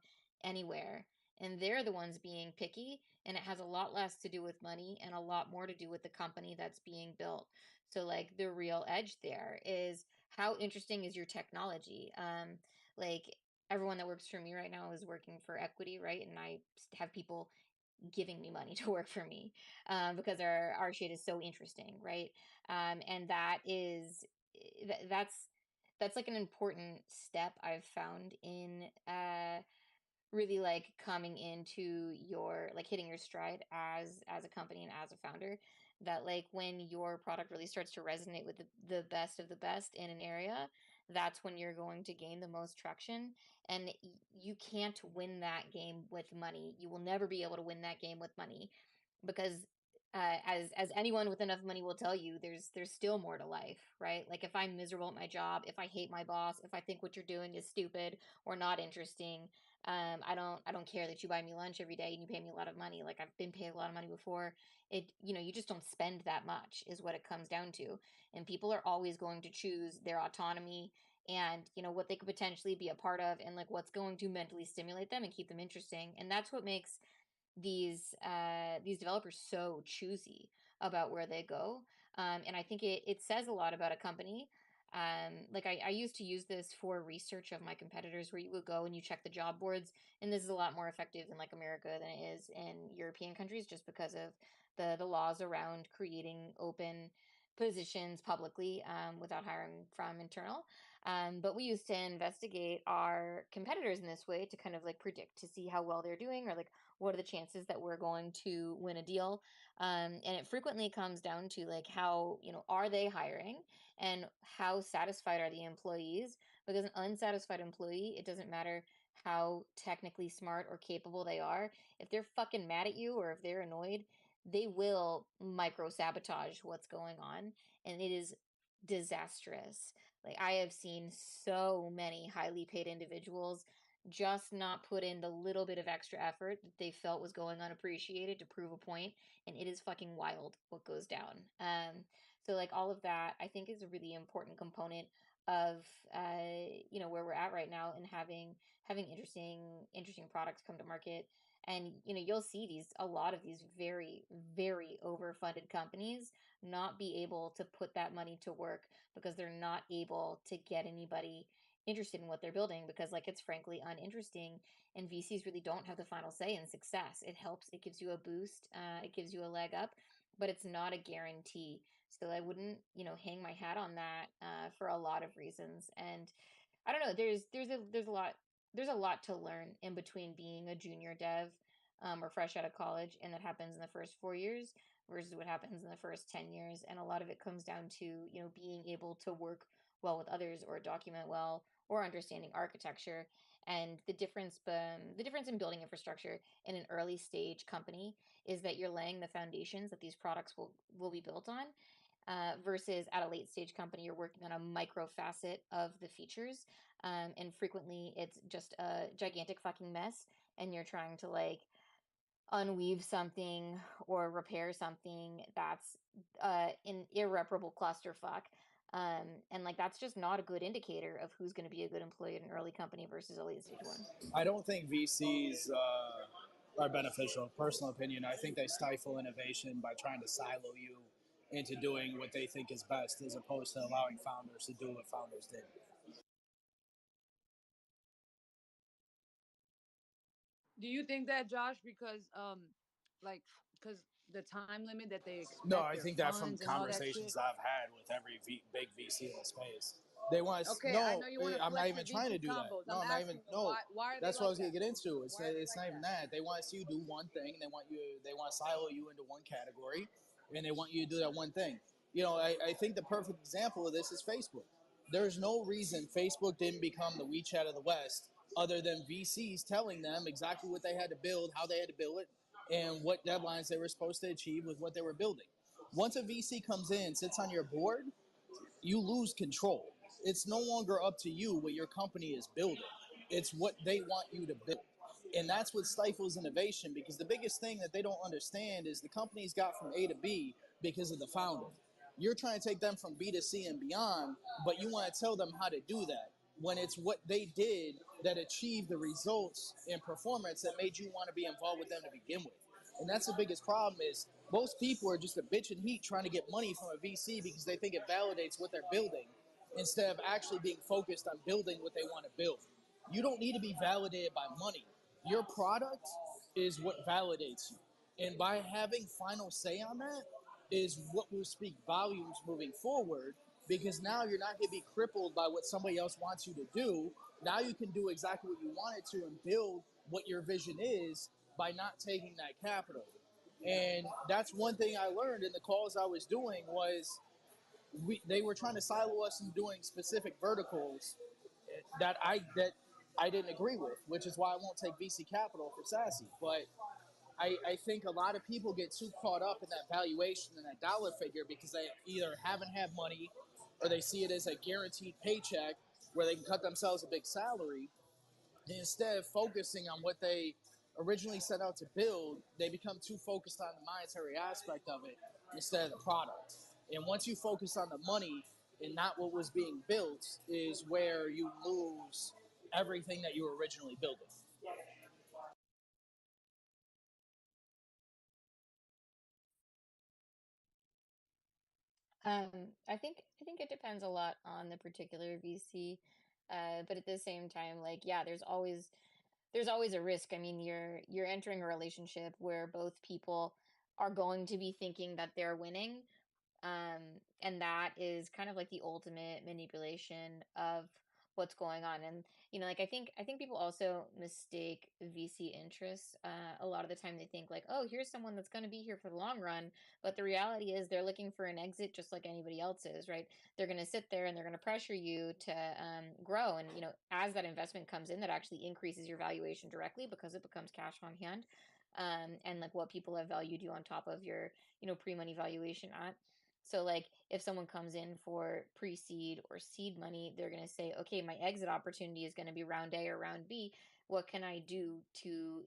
anywhere, and they're the ones being picky, and it has a lot less to do with money and a lot more to do with the company that's being built. So like the real edge there is how interesting is your technology. Like everyone that works for me right now is working for equity, right? And I have people giving me money to work for me, because our shit is so interesting, right? And that's like an important step I've found in really like coming into your like hitting your stride as a company and as a founder, that like when your product really starts to resonate with the best of the best in an area, that's when you're going to gain the most traction. And you can't win that game with money. You will never be able to win that game with money, because as anyone with enough money will tell you, there's still more to life, right? Like if I'm miserable at my job, if I hate my boss, if I think what you're doing is stupid or not interesting, I don't care that you buy me lunch every day and you pay me a lot of money. Like I've been paid a lot of money before. You just don't spend that much is what it comes down to. And people are always going to choose their autonomy and what they could potentially be a part of and like what's going to mentally stimulate them and keep them interesting. And that's what makes these developers so choosy about where they go. And I think it says a lot about a company. Like I used to use this for research of my competitors, where you would go and you check the job boards, and this is a lot more effective in like America than it is in European countries, just because of the laws around creating open positions publicly without hiring from internal. But we used to investigate our competitors in this way to kind of like predict to see how well they're doing, or like what are the chances that we're going to win a deal. And it frequently comes down to like how, are they hiring, and how satisfied are the employees? Because an unsatisfied employee, it doesn't matter how technically smart or capable they are, if they're fucking mad at you or if they're annoyed, they will micro sabotage what's going on, and it is disastrous. Like I have seen so many highly paid individuals just not put in the little bit of extra effort that they felt was going unappreciated to prove a point, and it is fucking wild what goes down. So like all of that, I think is a really important component of where we're at right now, and having interesting products come to market. And you'll see a lot of these very very overfunded companies not be able to put that money to work because they're not able to get anybody interested in what they're building, because like it's frankly uninteresting, and VCs really don't have the final say in success. It helps, it gives you a boost, it gives you a leg up, but it's not a guarantee. So I wouldn't hang my hat on that for a lot of reasons. And I don't know, there's a lot to learn in between being a junior dev or fresh out of college, and that happens in the first 4 years versus what happens in the first 10 years. And a lot of it comes down to being able to work well with others, or document well, or understanding architecture. And the difference in building infrastructure in an early stage company is that you're laying the foundations that these products will be built on, versus at a late stage company, you're working on a micro facet of the features. And frequently it's just a gigantic fucking mess, and you're trying to like unweave something or repair something that's an irreparable clusterfuck. And like that's just not a good indicator of who's going to be a good employee at an early company versus a late stage one. I don't think VCs are beneficial. Personal opinion. I think they stifle innovation by trying to silo you into doing what they think is best, as opposed to allowing founders to do what founders did. Do you think that, Josh, because because the time limit that they No, expect I their think that from funds and all that conversations shit? I've had with every big VC in the space, they want to. Okay, I No, know you want to I'm not flex even your trying to VC do that. combos. No, I'm I'm not even. asking you, No, why are they that's what I like was gonna that? get into. Why are they It's like not even that? that. They want to see you do one thing, and they want to silo you into one category, and they want you to do that one thing. I think the perfect example of this is Facebook. There's no reason Facebook didn't become the WeChat of the West, other than VCs telling them exactly what they had to build, how they had to build it, and what deadlines they were supposed to achieve with what they were building. Once a VC comes in, sits on your board, you lose control. It's no longer up to you what your company is building. It's what they want you to build. And that's what stifles innovation, because the biggest thing that they don't understand is the company's got from A to B because of the founder. You're trying to take them from B to C and beyond, but you want to tell them how to do that when it's what they did that achieved the results and performance that made you want to be involved with them to begin with. And that's the biggest problem is most people are just a bitch and heat trying to get money from a VC because they think it validates what they're building instead of actually being focused on building what they want to build. You don't need to be validated by money. Your product is what validates you. And by having final say on that is what will speak volumes moving forward, because now you're not going to be crippled by what somebody else wants you to do. Now you can do exactly what you wanted to and build what your vision is by not taking that capital. And that's one thing I learned in the calls I was doing was they were trying to silo us in doing specific verticals that I didn't agree with, which is why I won't take VC capital for Sassy. But I think a lot of people get too caught up in that valuation and that dollar figure because they either haven't had money or they see it as a guaranteed paycheck where they can cut themselves a big salary. And instead of focusing on what they originally set out to build, they become too focused on the monetary aspect of it instead of the product. And once you focus on the money and not what was being built, is where you lose everything that you were originally building. I think it depends a lot on the particular VC, but at the same time, like yeah, there's always a risk. I mean, you're entering a relationship where both people are going to be thinking that they're winning, um, and that is kind of like the ultimate manipulation of what's going on. And like I think people also mistake VC interests. A lot of the time they think like, oh, here's someone that's going to be here for the long run, but the reality is they're looking for an exit just like anybody else is, right? They're going to sit there and they're going to pressure you to grow, and as that investment comes in, that actually increases your valuation directly because it becomes cash on hand. And like what people have valued you on top of your pre-money valuation at. So like if someone comes in for pre-seed or seed money, they're going to say, okay, my exit opportunity is going to be round A or round B. What can I do to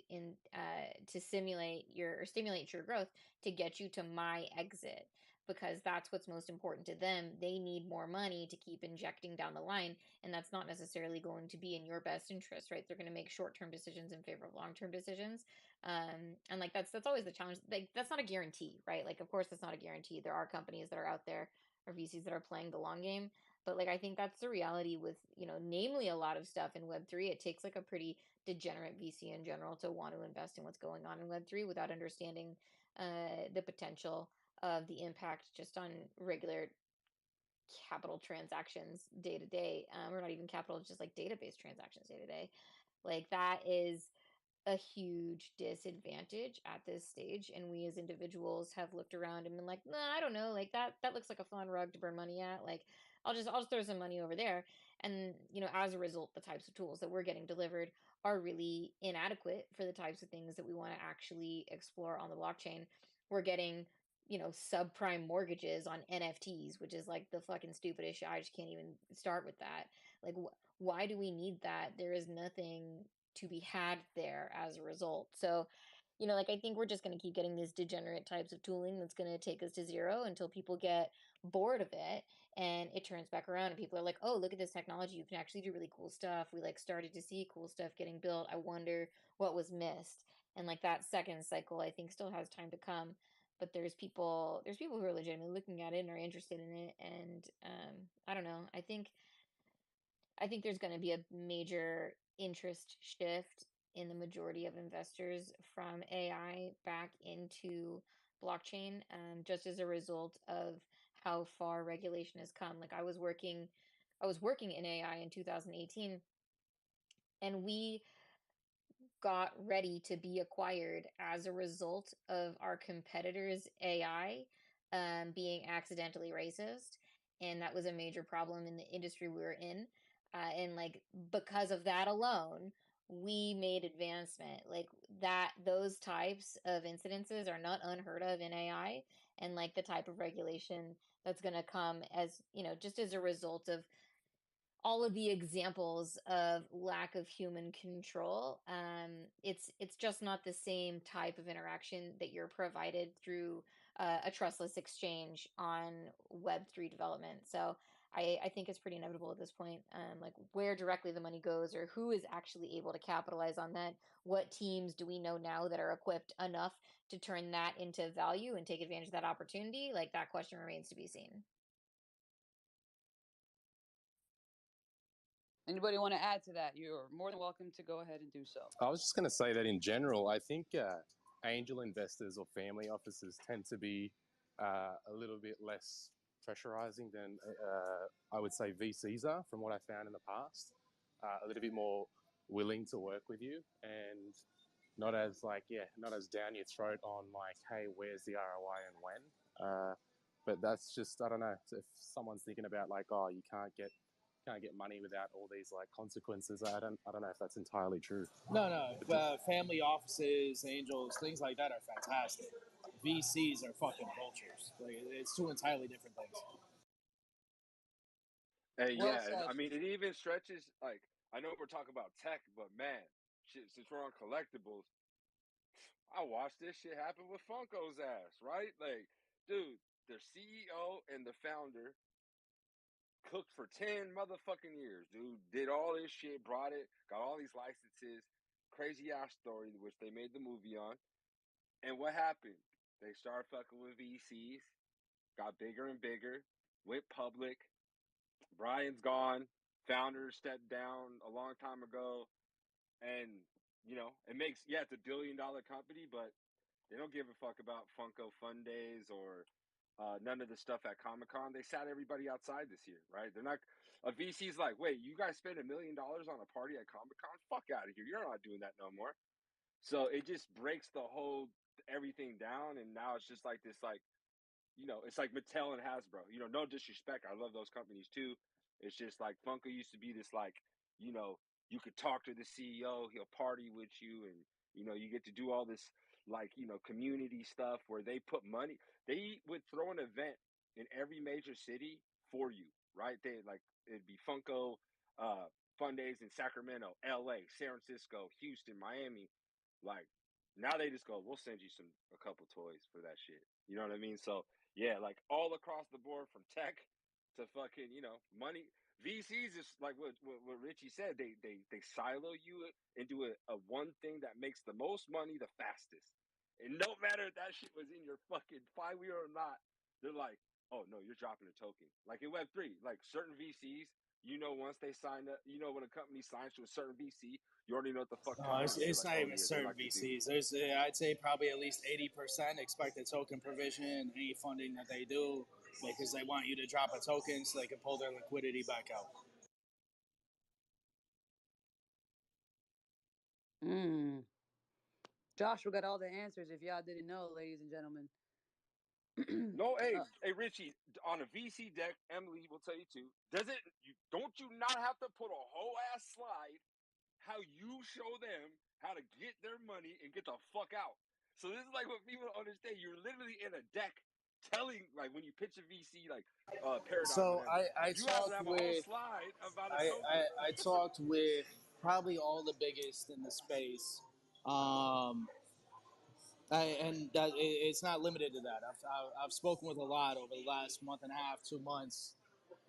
stimulate your growth to get you to my exit? Because that's what's most important to them. They need more money to keep injecting down the line, and that's not necessarily going to be in your best interest, right? They're going to make short-term decisions in favor of long-term decisions. And like that's always the challenge. Like that's not a guarantee, right? Like of course that's not a guarantee. There are companies that are out there or VCs that are playing the long game, but like I think that's the reality with namely a lot of stuff in Web3. It takes like a pretty degenerate VC in general to want to invest in what's going on in Web3 without understanding the potential of the impact just on regular capital transactions day to day, or not even capital, just like database transactions day to day. Like that is a huge disadvantage at this stage, and we as individuals have looked around and been like, nah, I don't know, like that looks like a fun rug to burn money at. Like I'll just throw some money over there. And as a result, the types of tools that we're getting delivered are really inadequate for the types of things that we want to actually explore on the blockchain. We're getting subprime mortgages on NFTs, which is like the fucking stupidest shit. I just can't even start with that. Like why do we need that? There is nothing to be had there as a result. So, like I think we're just going to keep getting these degenerate types of tooling that's going to take us to zero until people get bored of it and it turns back around and people are like, "Oh, look at this technology. You can actually do really cool stuff." We like started to see cool stuff getting built. I wonder what was missed. And like that second cycle I think still has time to come. But there's people who are legitimately looking at it and are interested in it, and I don't know. I think there's going to be a major interest shift in the majority of investors from AI back into blockchain, just as a result of how far regulation has come. Like I was working in AI in 2018, and we got ready to be acquired as a result of our competitors' AI being accidentally racist. And that was a major problem in the industry we were in. And like because of that alone, we made advancement. Like that, those types of incidences are not unheard of in AI. And like the type of regulation that's going to come as, just as a result of all of the examples of lack of human control. It's just not the same type of interaction that you're provided through a trustless exchange on Web3 development. So I think it's pretty inevitable at this point, like where directly the money goes or who is actually able to capitalize on that. What teams do we know now that are equipped enough to turn that into value and take advantage of that opportunity? Like that question remains to be seen. Anybody want to add to that? You're more than welcome to go ahead and do so. I was just going to say that in general, I think angel investors or family offices tend to be a little bit less pressurizing than I would say VCs are, from what I found in the past. A little bit more willing to work with you and not as not as down your throat on like, hey, where's the ROI and when? But that's just, I don't know, if someone's thinking about like, oh, you can't get can't get money without all these like consequences. I don't know if that's entirely true. No. Family offices, angels, things like that are fantastic. VCs are fucking vultures. Like, it's two entirely different things. Hey, Well yeah, and said. I mean, it even stretches. Like, I know we're talking about tech, but man, shit, since we're on collectibles, I watched this shit happen with Funko's ass, right? Like, dude, their CEO and the founder cooked for 10 motherfucking years, dude. Did all this shit, brought it, got all these licenses, crazy ass story, which they made the movie on. And what happened? They started fucking with VCs, got bigger and bigger, went public. Brian's gone. Founder stepped down a long time ago. And, you know, it's a $1 billion company, but they don't give a fuck about Funko Fun Days or none of the stuff at Comic-Con. They sat everybody outside this year, right? They're not, a VC's like, wait, you guys spent $1 million on a party at Comic-Con? Fuck out of here. You're not doing that no more. So it just breaks the whole everything down. And now it's just like this, like, you know, it's like Mattel and Hasbro. You know, no disrespect. I love those companies too. It's just like Funko used to be this, like, you know, you could talk to the CEO, he'll party with you, and you know, you get to do all this, like, you know, community stuff where they put money. They would throw an event in every major city for you, right? They like it'd be Funko Fun Days in Sacramento, LA, San Francisco, Houston, Miami. Like now they just go, we'll send you a couple toys for that shit. You know what I mean? So yeah, like all across the board from tech to fucking, you know, money. VCs is like what Richie said. They silo you into a one thing that makes the most money the fastest. And no matter if that shit was in your fucking flywheel or not, they're like, oh no, you're dropping a token. Like in Web3, like certain VCs, you know, once they sign up, you know, when a company signs to a certain VC, you already know what the fuck No, kind of money. it's Like, not oh even yeah, they certain like to do. VCs. There's, I'd say, probably at least 80% expect the token provision, any funding that they do, because they want you to drop a token so they can pull their liquidity back out. Joshua got all the answers if y'all didn't know, ladies and gentlemen. No, hey, Richie, on a VC deck, Emily will tell you too. Don't you not have to put a whole ass slide how you show them how to get their money and get the fuck out? So this is like what people don't understand. You're literally in a deck telling, like when you pitch a VC, like Paradigm, So whatever. I You have to talked have a whole with slide about a token. I talked with probably all the biggest in the space. And that it's not limited to that. I've spoken with a lot over the last month and a half, 2 months,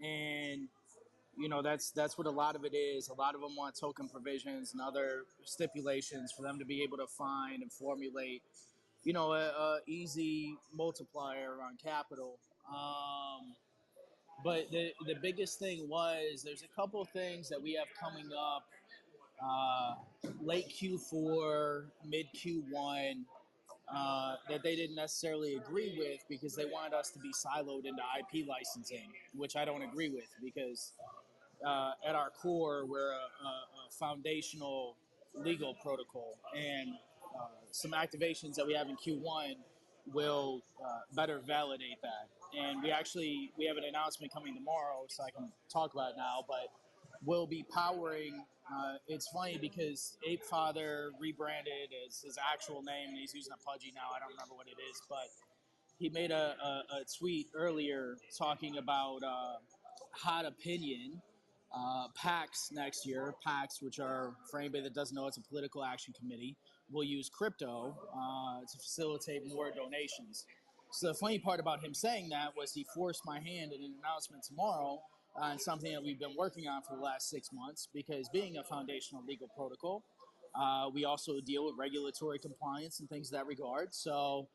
and you know that's what a lot of it is. A lot of them want token provisions and other stipulations for them to be able to find and formulate, you know, a easy multiplier on capital. But the biggest thing was there's a couple of things that we have coming up late Q4, mid Q1 that they didn't necessarily agree with because they wanted us to be siloed into IP licensing, which I don't agree with because at our core, we're a foundational legal protocol, and some activations that we have in Q1 will better validate that. And we have an announcement coming tomorrow, so I can talk about it now. But we'll be powering. It's funny because Ape Father rebranded as his actual name, and he's using a pudgy now. I don't remember what it is, but he made a tweet earlier talking about hot opinion PACs next year. PACs, which are, for anybody that doesn't know, it's a political action committee, will use crypto to facilitate more donations. So the funny part about him saying that was he forced my hand in an announcement tomorrow on something that we've been working on for the last 6 months, because being a foundational legal protocol, we also deal with regulatory compliance and things in that regard. So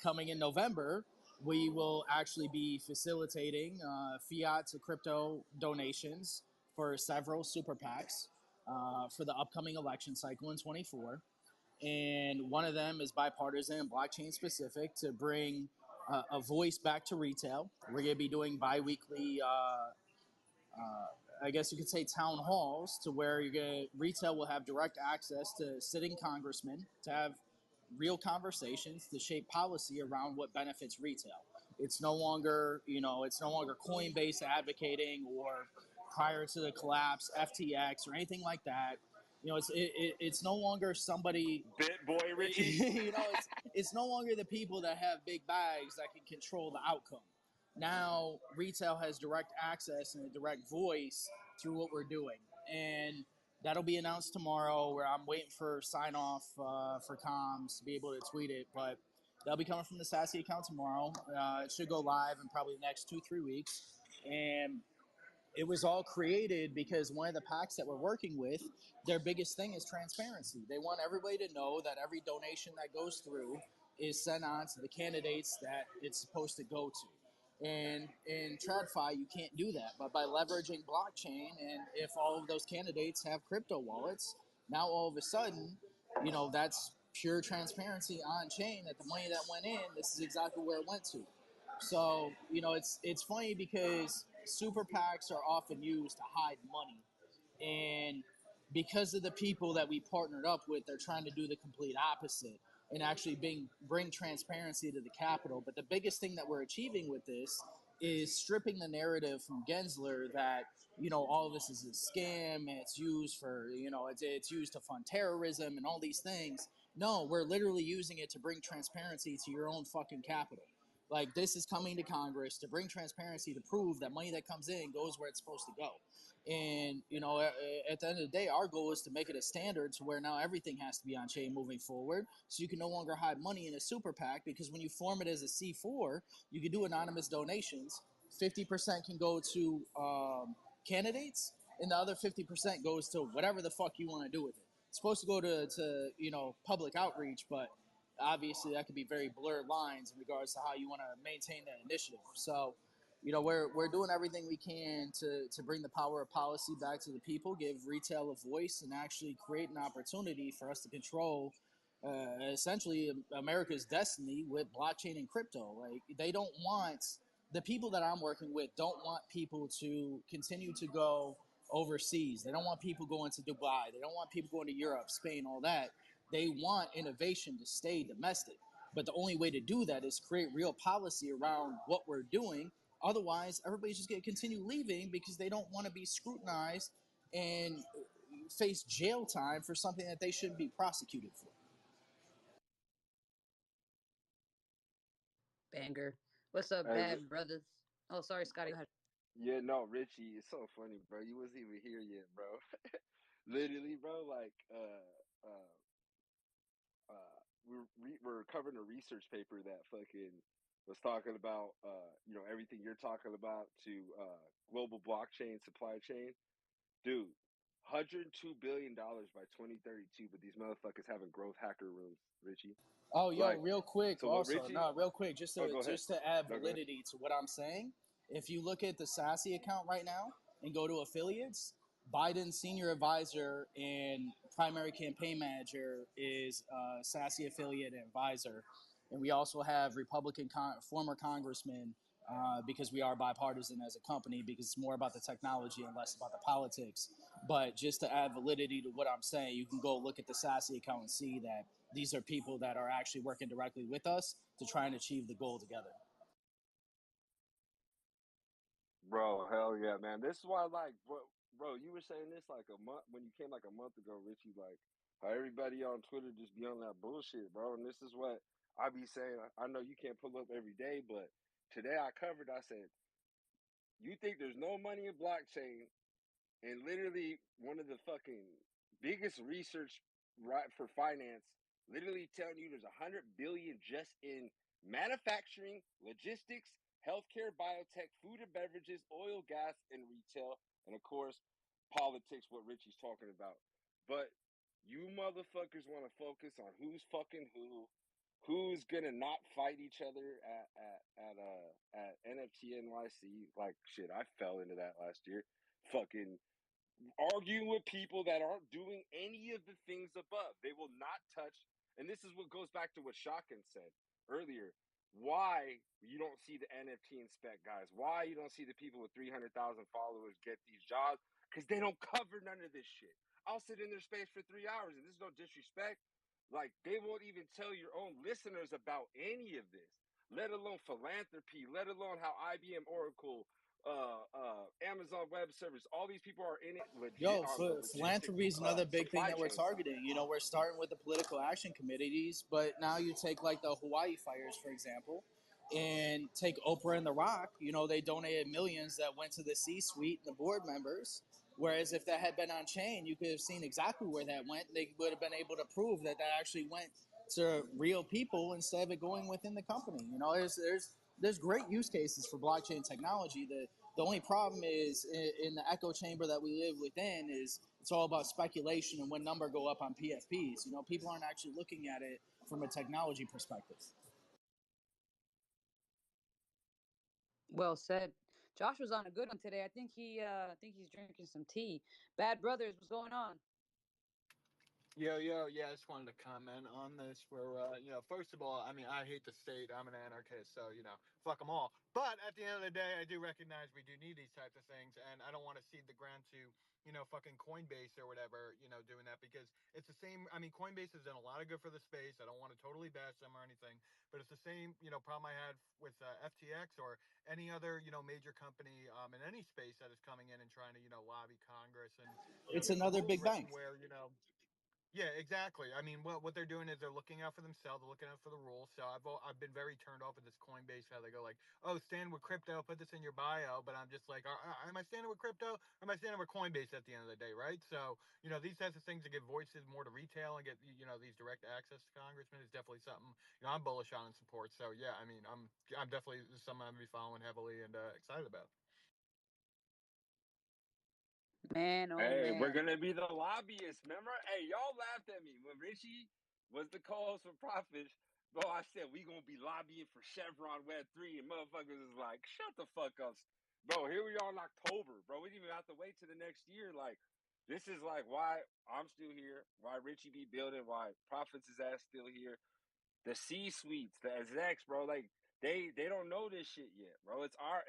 coming in November, we will actually be facilitating fiat to crypto donations for several super PACs for the upcoming election cycle in 24. And one of them is bipartisan and blockchain specific to bring a voice back to retail. We're going to be doing bi-weekly I guess you could say town halls, to where retail will have direct access to sitting congressmen to have real conversations to shape policy around what benefits retail. It's no longer Coinbase advocating or prior to the collapse, FTX or anything like that. You know, it's no longer somebody. BitBoy Richie. You know, it's no longer the people that have big bags that can control the outcome. Now retail has direct access and a direct voice through what we're doing, and that'll be announced tomorrow. Where I'm waiting for sign off for comms to be able to tweet it, but they'll be coming from the Sassy account tomorrow. It should go live in probably the next 2-3 weeks, and it was all created because one of the packs that we're working with, their biggest thing is transparency. They want everybody to know that every donation that goes through is sent on to the candidates that it's supposed to go to. And in TradFi, you can't do that. But by leveraging blockchain, and if all of those candidates have crypto wallets, now all of a sudden, you know, that's pure transparency on chain that the money that went in, this is exactly where it went to. So, you know, it's funny because super PACs are often used to hide money. And because of the people that we partnered up with, they're trying to do the complete opposite and actually bring transparency to the capital. But the biggest thing that we're achieving with this is stripping the narrative from Gensler that, you know, all of this is a scam and it's used for, you know, it's used to fund terrorism and all these things. No, we're literally using it to bring transparency to your own fucking capital. Like, this is coming to Congress to bring transparency to prove that money that comes in goes where it's supposed to go. And, you know, at the end of the day, our goal is to make it a standard to where now everything has to be on chain moving forward. So you can no longer hide money in a super PAC, because when you form it as a C4, you can do anonymous donations. 50% can go to candidates, and the other 50% goes to whatever the fuck you want to do with it. It's supposed to go to you know, public outreach, but obviously that could be very blurred lines in regards to how you want to maintain that initiative. So, you know, we're doing everything we can to bring the power of policy back to the people, give retail a voice, and actually create an opportunity for us to control essentially America's destiny with blockchain and crypto. Like, they don't want, the people that I'm working with don't want people to continue to go overseas. They don't want people going to Dubai. They don't want people going to Europe, Spain, all that. They want innovation to stay domestic. But the only way to do that is create real policy around what we're doing. Otherwise, everybody's just going to continue leaving because they don't want to be scrutinized and face jail time for something that they shouldn't be prosecuted for. Banger. What's up, Hey, bad brothers? Oh, sorry, Scotty. Go ahead. yeah, no, Richie, it's so funny, bro. You wasn't even here yet, bro. Literally, bro. Like, we're covering a research paper that fucking was talking about, you know, everything you're talking about to global blockchain supply chain, dude. $102 billion by 2032, but these motherfuckers having growth hacker rooms, Richie. Oh, yo, Like, real quick, so what, also, Richie? no, real quick, just Oh, to go ahead. just to add No, go ahead. validity to what I'm saying. If you look at the Sassy account right now and go to affiliates, Biden's senior advisor and primary campaign manager is Sassy affiliate and advisor, and we also have Republican former congressmen. Because we are bipartisan as a company, because it's more about the technology and less about the politics. But just to add validity to what I'm saying, you can go look at the Sassy account and see that these are people that are actually working directly with us to try and achieve the goal together. Bro, hell yeah, man. This is why, like, bro, you were saying this like a month when you came like a month ago, Richie. Like, how everybody on Twitter just be on that bullshit, bro. And this is what I be saying. I know you can't pull up every day, but today I covered. I said, you think there's no money in blockchain, and literally one of the fucking biggest research right for finance, literally telling you there's 100 billion just in manufacturing, logistics, healthcare, biotech, food and beverages, oil, gas, and retail, and of course, politics. What Richie's talking about, but you motherfuckers want to focus on who's fucking who's gonna not fight each other at NFT NYC. Like, shit, I fell into that last year. Fucking arguing with people that aren't doing any of the things above. They will not touch. And this is what goes back to what Shotgun said earlier. Why you don't see the NFT inspect guys? Why you don't see the people with 300,000 followers get these jobs? Because they don't cover none of this shit. I'll sit in their space for 3 hours, and this is no disrespect. Like, they won't even tell your own listeners about any of this, let alone philanthropy, let alone how IBM, Oracle, Amazon Web Service. All these people are in it legit Yo, on the logistics, philanthropy is another big thing supply that we're chain side. targeting. You know, we're starting with the political action committees, but now you take like the Hawaii fires, for example, and take Oprah and The Rock. You know, they donated millions that went to the C-suite and the board members. Whereas if that had been on chain, you could have seen exactly where that went. They would have been able to prove that that actually went to real people instead of it going within the company. You know, there's great use cases for blockchain technology. The only problem is in the echo chamber that we live within is it's all about speculation and when number go up on PFPs. You know, people aren't actually looking at it from a technology perspective. Well said. Josh was on a good one today. I think he's drinking some tea. Bad Brothers, what's going on? Yo, yeah, I just wanted to comment on this where, first of all, I mean, I hate the state. I'm an anarchist, so, fuck them all. But at the end of the day, I do recognize we do need these types of things, and I don't want to cede the ground to, fucking Coinbase or whatever, doing that because it's the same. I mean, Coinbase has done a lot of good for the space. I don't want to totally bash them or anything, but it's the same, problem I had with FTX or any other, major company in any space that is coming in and trying to, lobby Congress and, It's get the another rules big written bank. where, yeah, exactly. I mean, what they're doing is they're looking out for themselves, they're looking out for the rules. So I've been very turned off with this Coinbase how they go like, oh, stand with crypto, put this in your bio. But I'm just like, am I standing with crypto? Or am I standing with Coinbase at the end of the day, right? So these types of things that give voices more to retail and get these direct access to congressmen is definitely something I'm bullish on and support. So yeah, I mean, I'm definitely something I'm gonna be following heavily and excited about. Man, oh Hey, we're man. gonna be the lobbyists. Remember? Hey, y'all laughed at me when Richie was the co-host for Profits. Bro, I said we gonna be lobbying for Chevron Web 3, and motherfuckers is like, shut the fuck up. Bro, here we are in October, bro. We didn't even have to wait to the next year. Like, this is like why I'm still here, why Richie be building, why Profits' ass still here. The C suites, the execs, bro, like they don't know this shit yet, bro. It's our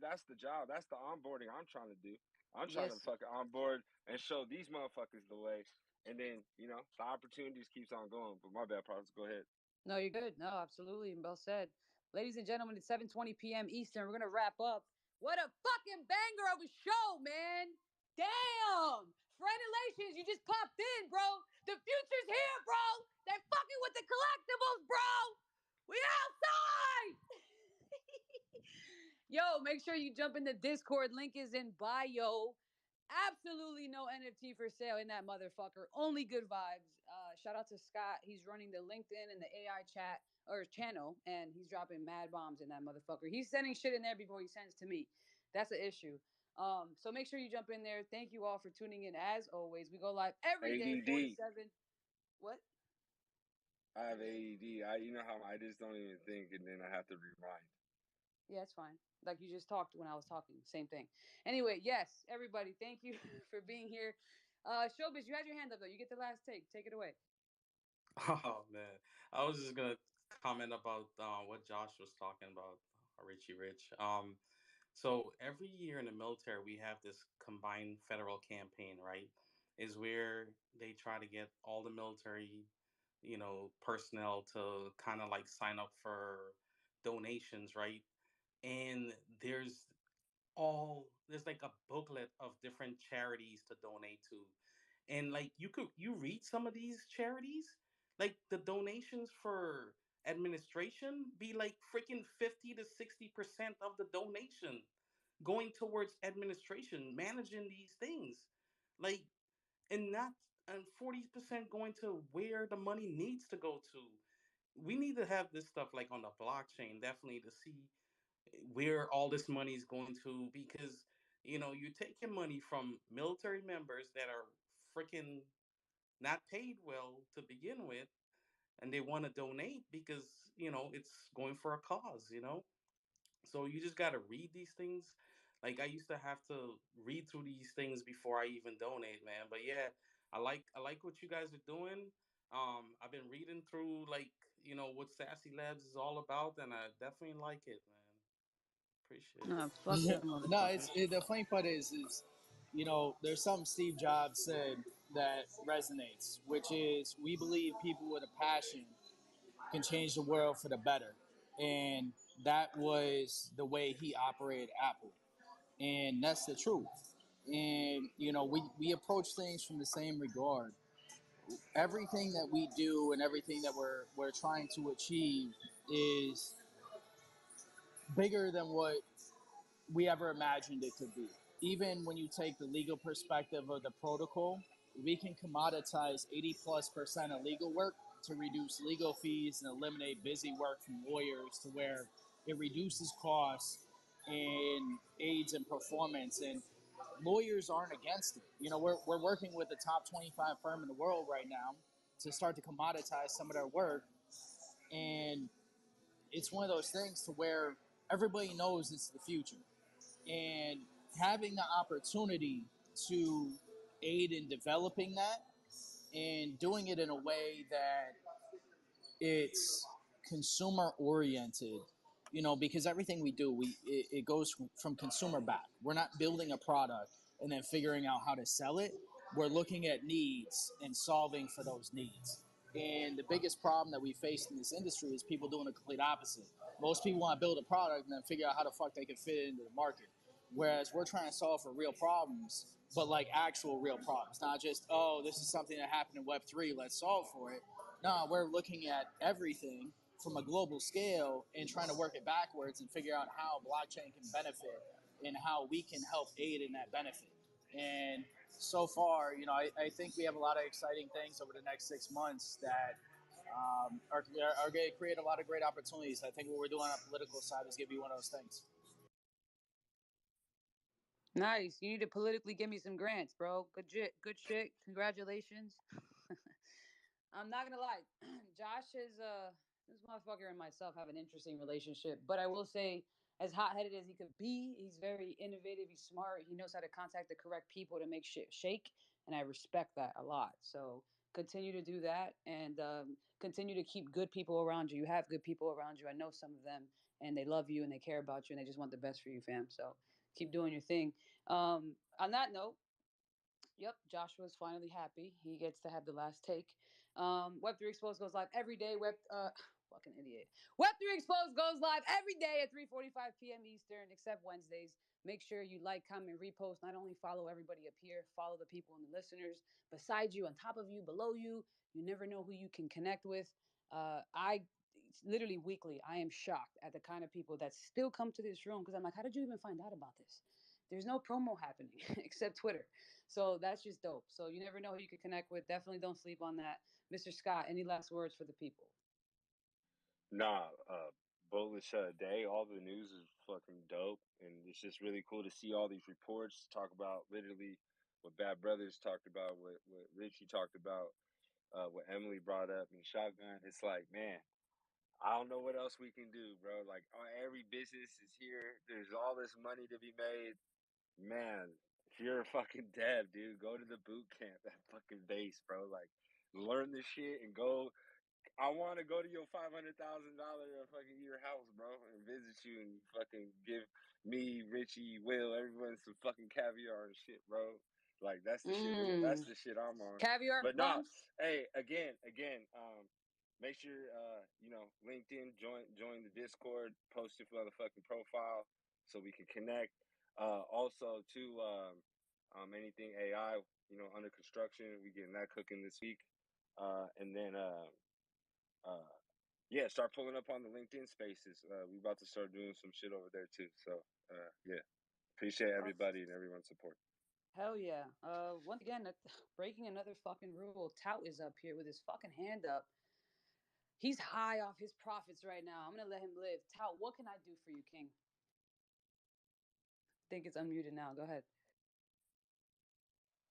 that's the job. That's the onboarding I'm trying to do. I'm trying to Yes. fucking onboard and show these motherfuckers the way. And then, the opportunities keeps on going. But my bad, Profits, go ahead. No, you're good. No, absolutely. Well said. Ladies and gentlemen, it's 7:20 p.m. Eastern. We're gonna wrap up. What a fucking banger of a show, man. Damn. Friendalations, you just popped in, bro. The future's here, bro. They're fucking with the collectibles, bro. We outside. Yo, make sure you jump in the Discord. Link is in bio. Absolutely no NFT for sale in that motherfucker. Only good vibes. Shout out to Scott. He's running the LinkedIn and the AI chat or channel, and he's dropping mad bombs in that motherfucker. He's sending shit in there before he sends to me. That's an issue. So make sure you jump in there. Thank you all for tuning in. As always, we go live every day, 4 to ADD. 7. What? I have ADD. You know how I just don't even think, and then I have to rewind. Yeah, it's fine. Like you just talked when I was talking. Same thing. Anyway, yes, everybody, thank you for being here. Showbiz, you had your hand up though. You get the last take. Take it away. Oh man, I was just gonna comment about what Josh was talking about, Richie Rich. So every year in the military, we have this combined federal campaign, right? Is where they try to get all the military, personnel to kind of like sign up for donations, right? And there's like a booklet of different charities to donate to, and like you read some of these charities, like the donations for administration be like freaking 50 to 60% of the donation going towards administration managing these things, like, and not, and 40% going to where the money needs to go to. We need to have this stuff like on the blockchain definitely to see where all this money is going to, because you're taking money from military members that are freaking not paid well to begin with, and they want to donate because it's going for a cause. So you just got to read these things. Like I used to have to read through these things before I even donate, man. But yeah, I like what you guys are doing. I've been reading through, like, what Sassy Labs is all about, and I definitely like it, man. Appreciate it. Fuck them No, motherfuckers. the funny part is there's something Steve Jobs said that resonates, which is we believe people with a passion can change the world for the better, and that was the way he operated Apple. and that's the truth. And we approach things from the same regard. Everything that we do and everything that we're trying to achieve is bigger than what we ever imagined it could be. Even when you take the legal perspective of the protocol, we can commoditize 80+% of legal work to reduce legal fees and eliminate busy work from lawyers, to where it reduces costs and aids in performance. And lawyers aren't against it. We're working with the top 25 firm in the world right now to start to commoditize some of their work. And it's one of those things to where everybody knows it's the future. And having the opportunity to aid in developing that and doing it in a way that it's consumer oriented, because everything we do, it goes from consumer back. We're not building a product and then figuring out how to sell it. We're looking at needs and solving for those needs. And the biggest problem that we face in this industry is people doing the complete opposite. Most people want to build a product and then figure out how the fuck they can fit it into the market. Whereas we're trying to solve for real problems, but like actual real problems, not just, oh, this is something that happened in Web3, let's solve for it. No, we're looking at everything from a global scale and trying to work it backwards and figure out how blockchain can benefit and how we can help aid in that benefit. And so far, I think we have a lot of exciting things over the next 6 months that are going to create a lot of great opportunities. I think what we're doing on the political side is going to be one of those things. Nice. You need to politically give me some grants, bro. Good shit. Good shit. Congratulations. I'm not gonna lie. Josh is this motherfucker and myself have an interesting relationship. But I will say, as hot headed as he could be, he's very innovative, he's smart, he knows how to contact the correct people to make shit shake. And I respect that a lot. So continue to do that, and continue to keep good people around you. You have good people around you. I know some of them, and they love you and they care about you and they just want the best for you, fam. So keep doing your thing. On that note, yep, Joshua's finally happy. He gets to have the last take. Web3 Exposed goes live every day. Fucking idiot. Web3 Exposed goes live every day at 3:45 p.m. Eastern, except Wednesdays. Make sure you like, comment, repost. Not only follow everybody up here, follow the people and the listeners beside you, on top of you, below you. You never know who you can connect with. I literally weekly, I am shocked at the kind of people that still come to this room, because I'm like, how did you even find out about this? There's no promo happening except Twitter. So that's just dope. So you never know who you can connect with. Definitely don't sleep on that. Mr. Scott, any last words for the people? Nah, bullish day. All the news is fucking dope, and it's just really cool to see all these reports talk about literally what Bad Brothers talked about, what Richie talked about, what Emily brought up, and Shotgun. It's like, man, I don't know what else we can do, bro. Like, every business is here. There's all this money to be made. Man, if you're a fucking dev, dude, go to the boot camp at fucking base, bro. Like, learn this shit and go. I want to go to your $500,000 fucking year house, bro, and visit you and fucking give me, Richie, Will, everyone some fucking caviar and shit, bro. Like, that's the shit. That's the shit I'm on. Caviar But nah, buns? hey, again, make sure LinkedIn, join the Discord, post your motherfucking profile so we can connect. Also, to anything AI, under construction, we getting that cooking this week, and then yeah, start pulling up on the LinkedIn Spaces. We about to start doing some shit over there too. So yeah, appreciate everybody and everyone's support. Hell yeah. Once again, breaking another fucking rule. Tout is up here with his fucking hand up. He's high off his profits right now. I'm gonna let him live. Tout, what can I do for you, King? I think it's unmuted now. Go ahead.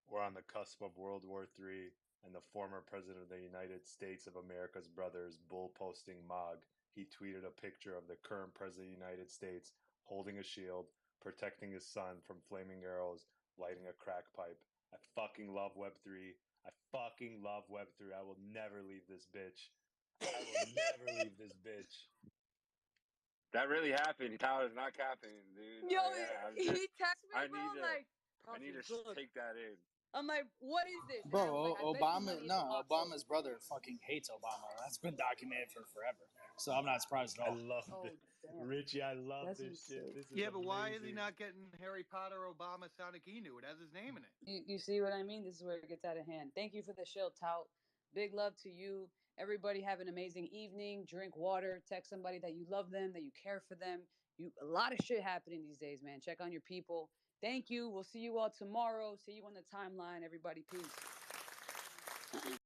We're on the cusp of World War III, and the former president of the United States of America's brother is bull posting Mog. He tweeted a picture of the current president of the United States holding a shield, protecting his son from flaming arrows, lighting a crack pipe. I fucking love Web3. I fucking love Web3. I will never leave this bitch. I will never leave this bitch. That really happened. Tyler is not capping, dude. Yo, he texted me, bro. I need to take that in. I'm like, what is this? Bro, Obama's brother fucking hates Obama. That's been documented for forever. So I'm not surprised at all. I love this. Damn. Richie, I love That's this shit. insane. This is Yeah, but why is he amazing. not getting Harry Potter Obama Sonic Inu? It has his name in it. You see what I mean? This is where it gets out of hand. Thank you for the shill, tout. Big love to you. Everybody have an amazing evening. Drink water. Text somebody that you love them, that you care for them. A lot of shit happening these days, man. Check on your people. Thank you. We'll see you all tomorrow. See you on the timeline. Everybody, peace.